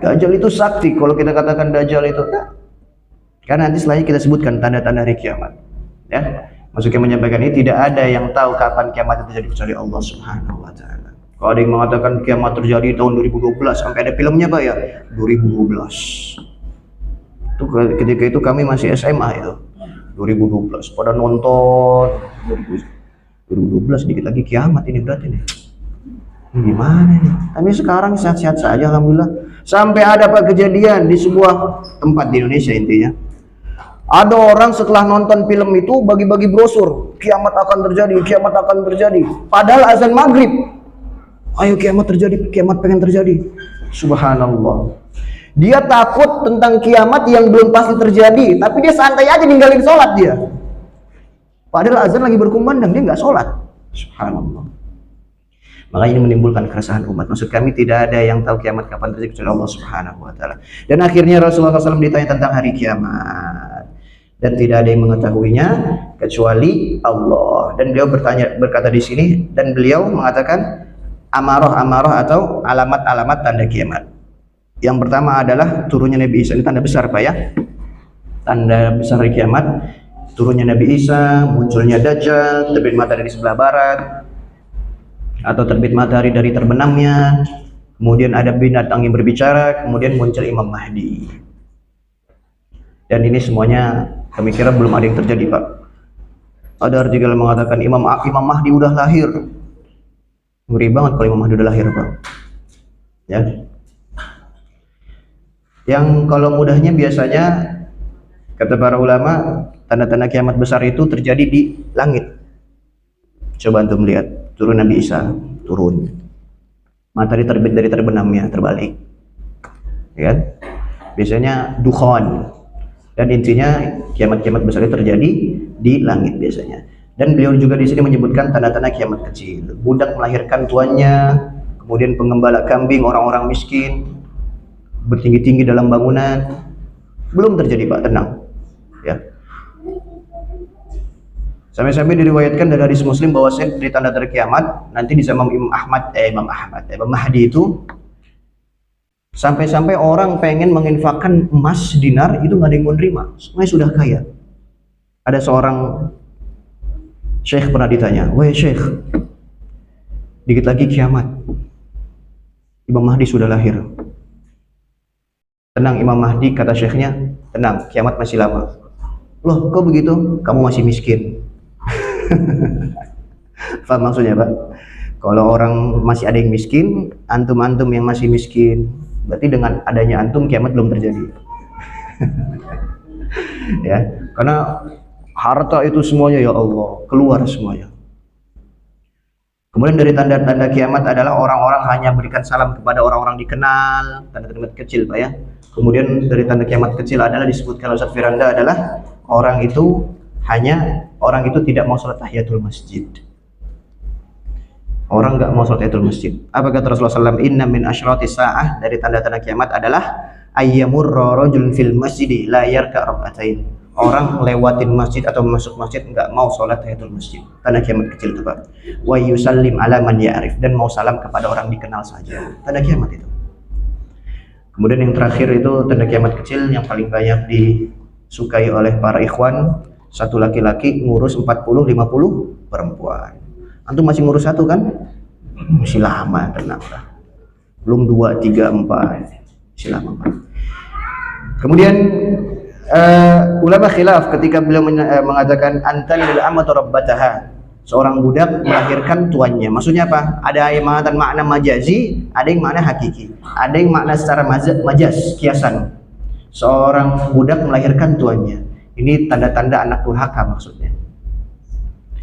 Speaker 1: Dajjal itu sakti kalau kita katakan Dajjal itu. Karena nanti selanjutnya kita sebutkan tanda-tanda hari kiamat. Ya, maksudnya menyampaikan ini tidak ada yang tahu kapan kiamat itu terjadi kecuali Allah Subhanahu wa taala. Kalau ada yang mengatakan kiamat terjadi tahun 2012, sampai ada filmnya Pak ya, 2012. Itu ketika itu kami masih SMA itu. 2012 pada nonton 2012 dikit lagi kiamat ini berarti nih. Ini gimana nih? Tapi sekarang sehat-sehat saja alhamdulillah. Sampai ada Pak kejadian di sebuah tempat di Indonesia intinya. Ada orang setelah nonton film itu bagi-bagi brosur, kiamat akan terjadi, kiamat akan terjadi. Padahal azan maghrib. Ayo kiamat terjadi, kiamat pengen terjadi. Subhanallah. Dia takut tentang kiamat yang belum pasti terjadi, tapi dia santai aja ninggalin sholat dia. Padahal azan lagi berkumandang, dia nggak sholat. Subhanallah. Makanya ini menimbulkan keresahan umat. Maksud kami tidak ada yang tahu kiamat kapan terjadi kecuali Allah Subhanahu wa taala. Dan akhirnya Rasulullah SAW ditanya tentang hari kiamat. Dan tidak ada yang mengetahuinya kecuali Allah. Dan beliau berkata di sini, dan beliau mengatakan amarah-amarah atau alamat-alamat tanda kiamat. Yang pertama adalah turunnya Nabi Isa. Ini tanda besar Pak ya. Tanda besar hari kiamat, turunnya Nabi Isa, munculnya Dajjal, terbit matahari di sebelah barat atau terbit matahari dari terbenamnya, kemudian ada binatang yang berbicara, kemudian muncul Imam Mahdi. Dan ini semuanya kami kira belum ada yang terjadi Pak. Ada artikel mengatakan Imam Mahdi udah lahir. Ngeri banget kalau Imam Mahdi udah lahir Pak. Ya. Yang kalau mudahnya biasanya kata para ulama tanda-tanda kiamat besar itu terjadi di langit. Coba antum lihat, turun Nabi Isa, turun. Matahari terbit dari terbenamnya, terbalik. Ya kan? Biasanya dukhan. Dan intinya kiamat-kiamat besar itu terjadi di langit biasanya. Dan beliau juga di sini menyebutkan tanda-tanda kiamat kecil. Budak melahirkan tuannya, kemudian pengembala kambing, orang-orang miskin bertinggi-tinggi dalam bangunan. Belum terjadi Pak, tenang. Ya. Sampai-sampai diriwayatkan dari hadis Muslim bahwasanya di tanda-tanda kiamat nanti di zaman Imam Mahdi itu sampai-sampai orang pengen menginfakkan emas dinar itu nggak ada yang mau nerima, semuanya sudah kaya. Ada seorang syekh pernah ditanya, "Wahai syekh, dikit lagi kiamat, Imam Mahdi sudah lahir." "Tenang Imam Mahdi," kata syekhnya, "tenang, kiamat masih lama." "Loh kok begitu? Kamu masih miskin." Paham maksudnya Pak? Kalau orang masih ada yang miskin, antum-antum yang masih miskin, berarti dengan adanya antum kiamat belum terjadi. Ya, karena harta itu semuanya ya Allah keluar semuanya. Kemudian dari tanda-tanda kiamat adalah orang-orang hanya berikan salam kepada orang-orang dikenal, tanda-tanda kecil Pak ya. Kemudian dari tanda kiamat kecil adalah disebutkan Ustaz Firanda adalah orang itu tidak mau sholat tahiyatul masjid. Orang nggak mau sholat tahiyatul masjid. Apa kata Rasulullah SAW? Inna min asyratis sa'ah, dari tanda-tanda kiamat adalah ayyamurra rajulun fil masjid la yarka rak'atain. Orang lewatin masjid atau masuk masjid nggak mau sholat tahiyatul masjid. Tanda kiamat kecil itu, Pak. Wa yusallim ala man ya'rif, dan mau salam kepada orang dikenal saja. Tanda kiamat itu. Kemudian yang terakhir itu tanda kiamat kecil yang paling banyak disukai oleh para ikhwan. Satu laki-laki ngurus 40-50 perempuan. Antum masih ngurus satu kan? Masih lama, tenang lah. Belum 2, 3, 4. Masih lama, Pak. Kemudian ulama khilaf ketika beliau mengatakan antalil amatu rabbataha, seorang budak melahirkan tuannya. Maksudnya apa? Ada yang mengatakan makna majazi, ada yang makna hakiki, ada yang makna secara majaz, kiasan. Seorang budak melahirkan tuannya. Ini tanda-tanda anak durhaka maksudnya.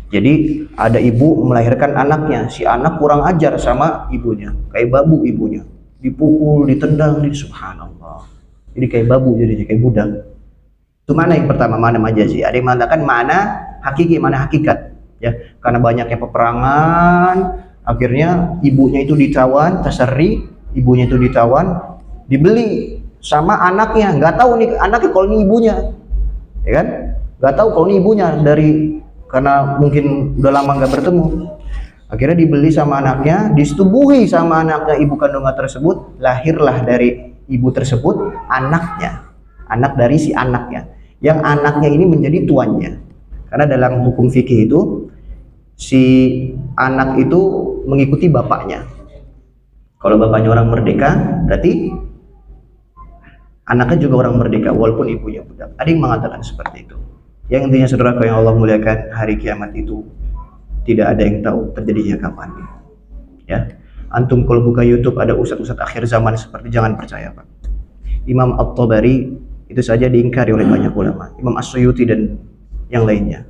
Speaker 1: Jadi ada ibu melahirkan anaknya, si anak kurang ajar sama ibunya, kayak babu ibunya, dipukul, ditendang, subhanallah. Jadi kayak babu jadinya, kayak budak. Itu mana yang pertama, mana majazi. Ada yang mengatakan mana hakiki, mana hakikat. Ya, karena banyaknya peperangan, akhirnya ibunya itu ditawan, tasarri, ibunya itu ditawan, dibeli sama anaknya. Nggak tahu nih anaknya kalau ini ibunya, ya kan? Nggak tahu kalau ini ibunya, karena mungkin udah lama nggak bertemu. Akhirnya dibeli sama anaknya, disetubuhi sama anaknya ibu kandungnya tersebut, lahirlah dari ibu tersebut anaknya, anak dari si anaknya. Yang anaknya ini menjadi tuannya. Karena dalam hukum fikih itu si anak itu mengikuti bapaknya. Kalau bapaknya orang merdeka, berarti anaknya juga orang merdeka walaupun ibunya budak. Ada yang mengatakan seperti itu. Yang intinya saudara yang Allah muliakan, hari kiamat itu tidak ada yang tahu terjadinya kapan. Ya, antum kalau buka YouTube ada ustadz-ustadz akhir zaman seperti, jangan percaya, Pak. Imam At-Tabari itu saja diingkari oleh banyak ulama, Imam As-Suyuti dan yang lainnya.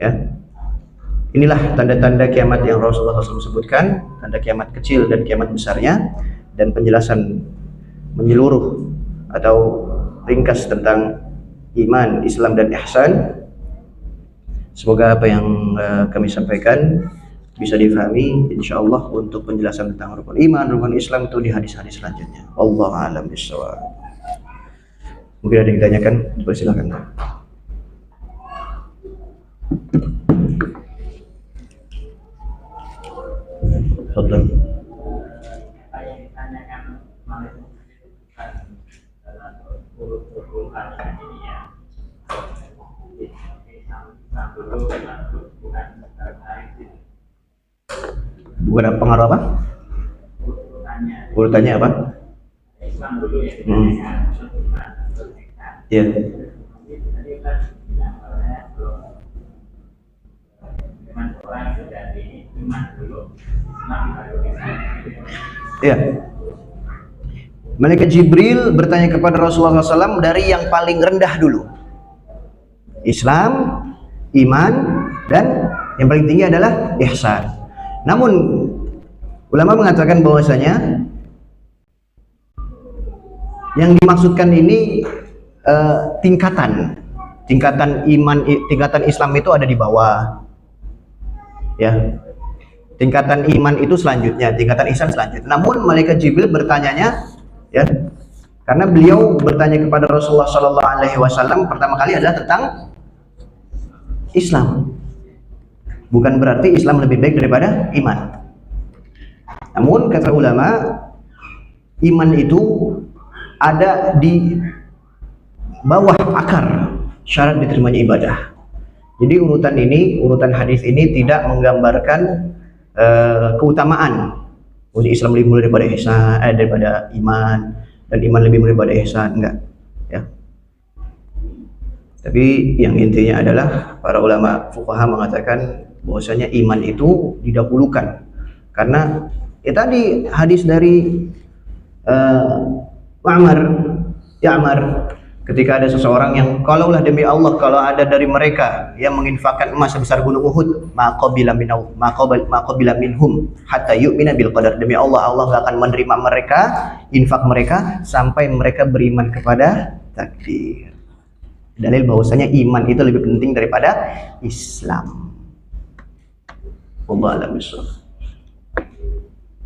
Speaker 1: Ya, inilah tanda-tanda kiamat yang Rasulullah SAW sebutkan, tanda kiamat kecil dan kiamat besarnya, dan penjelasan menyeluruh atau ringkas tentang iman, Islam, dan ihsan. Semoga apa yang kami sampaikan bisa difahami, insyaallah, untuk penjelasan tentang rukun iman, rukun Islam itu di hadis-hadis selanjutnya. Wallahu a'lam bishawab. Mungkin ada yang ditanyakan, silakan. Fadlan. Bukan pengaruh apa? Urutannya apa? Ya. Ya. Malaikat Jibril bertanya kepada Rasulullah SAW dari yang paling rendah dulu. Islam, iman, dan yang paling tinggi adalah ihsan. Namun ulama mengatakan bahwasanya yang dimaksudkan ini tingkatan iman, tingkatan Islam itu ada di bawah. Ya. Tingkatan iman itu selanjutnya, tingkatan ihsan selanjutnya. Namun malaikat Jibril bertanyanya, ya, karena beliau bertanya kepada Rasulullah SAW pertama kali adalah tentang Islam. Bukan berarti Islam lebih baik daripada iman. Namun kata ulama, iman itu ada di bawah akar syarat diterimanya ibadah. Jadi urutan hadis ini tidak menggambarkan keutamaan. Islam lebih mulia daripada ihsan, daripada iman, dan iman lebih mulia daripada ihsan, enggak, ya. Tapi yang intinya adalah para ulama fuqaha mengatakan bahwasanya iman itu didahulukan karena tadi hadis dari Ya'mar, ketika ada seseorang yang kalaulah demi Allah, kalau ada dari mereka yang menginfakkan emas sebesar gunung Uhud, maqabila minhum hatta yu'mina bil qadar, demi Allah nggak akan menerima mereka, infak mereka, sampai mereka beriman kepada takdir. Dalil bahwasanya iman itu lebih penting daripada Islam. Wallahu a'lam bishawab.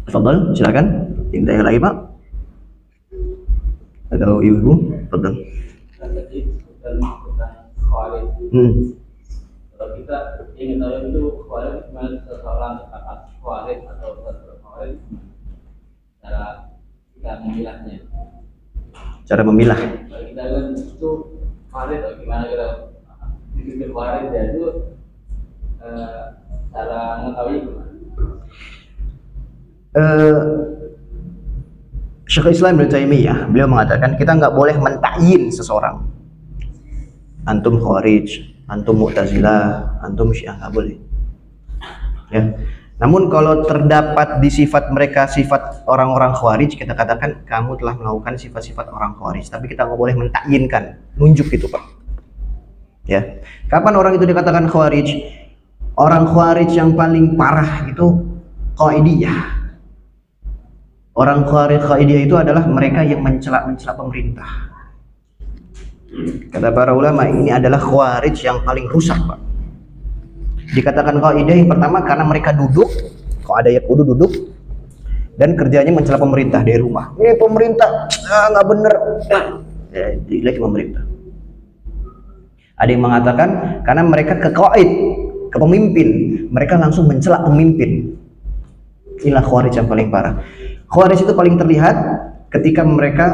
Speaker 1: Tafadhal, silakan. Yang lagi Pak. Atau ibu, tafadhal.
Speaker 2: Kalau kita ingin tahu itu khawarij cuma seseorang terkata khawarij atau khawarij, cara kita memilahnya.
Speaker 1: Cara memilah.
Speaker 2: Kalau kita kan itu khawarij atau gimana kita dipikir khawarij ya itu cara mengetahui gimana?
Speaker 1: Syekh Islam Ibnu Taimiyah beliau mengatakan kita nggak boleh mentakyin seseorang. Antum Khawarij, antum Mu'tazilah, antum Syiah, nggak boleh. Ya. Namun kalau terdapat di sifat mereka sifat orang-orang Khawarij, kita katakan kamu telah melakukan sifat-sifat orang Khawarij. Tapi kita nggak boleh mentakyinkan, nunjuk itu Pak. Ya. Kapan orang itu dikatakan Khawarij? Orang Khawarij yang paling parah itu Qaidiyah. Orang Qaidiyah itu adalah mereka yang mencela pemerintah. Kata para ulama ini adalah Khawarij yang paling rusak Pak. Dikatakan Qaidiyah yang pertama karena mereka duduk, kalau ada yang duduk dan kerjanya mencela pemerintah dari rumah. Ini pemerintah nggak bener, jelek pemerintah. Ada yang mengatakan karena mereka ke pemimpin, mereka langsung mencela pemimpin. Inilah Khawarij yang paling parah. Khawarij itu paling terlihat ketika mereka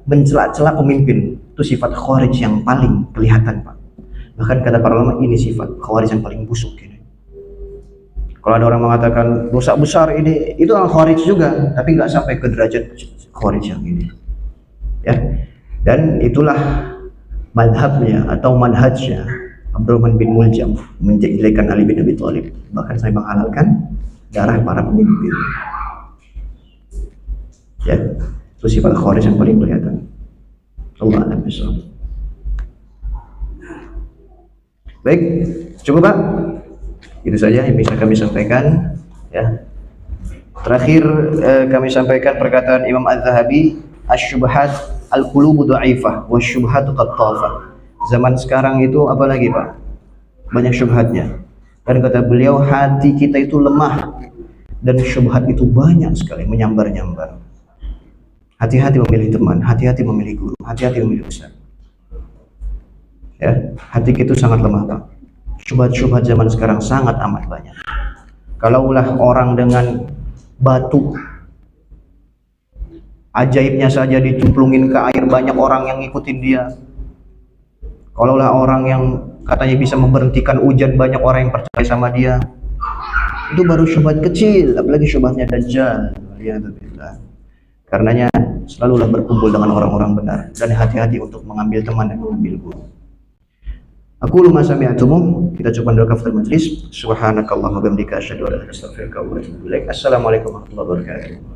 Speaker 1: mencela-cela pemimpin. Itu sifat Khawarij yang paling kelihatan Pak. Bahkan kata para ulama ini sifat Khawarij yang paling busuk ini. Kalau ada orang mengatakan dosa besar ini, itu orang Khawarij juga, tapi nggak sampai ke derajat Khawarij yang ini. Ya, dan itulah madhabnya atau manhajnya Abdurrahman bin Muljam menjelekan Ali bin Abi Thalib, bahkan saya menghalalkan darah para pemimpin. Ya, itu sifat Khawarij yang paling kelihatan. Allah a'lam bishawab. Baik, cukup Pak. Itu saja yang bisa kami sampaikan. Ya. Terakhir kami sampaikan perkataan Imam Az-Zahabi, "Asy-syubhat al-qulubu dha'ifah wa syubhatu qattafah." Zaman sekarang itu apa lagi Pak? Banyak syubhatnya. Dan kata beliau, hati kita itu lemah dan syubhat itu banyak sekali menyambar-nyambar. Hati-hati memilih teman, hati-hati memilih guru, hati-hati memilih ustaz. Ya, hati kita itu sangat lemah Pak. Syubhat-syubhat zaman sekarang sangat amat banyak. Kalaulah orang dengan batu ajaibnya saja dicemplungin ke air, banyak orang yang ngikutin dia. Kalaulah orang yang katanya bisa memberhentikan hujan, banyak orang yang percaya sama dia. Itu baru syubhat kecil, apalagi syubhatnya Dajjal. Alhamdulillah. Karenanya selalulah berkumpul dengan orang-orang benar dan hati-hati untuk mengambil teman dan mengambil guru. Aku luma sami'atumu, kita coba dulu kafir majlis. Subhanakallahumma wa bihamdika asyhadu an la ilaha illa anta astaghfiruka wa atubu ilaik. Assalamualaikum warahmatullahi wabarakatuh.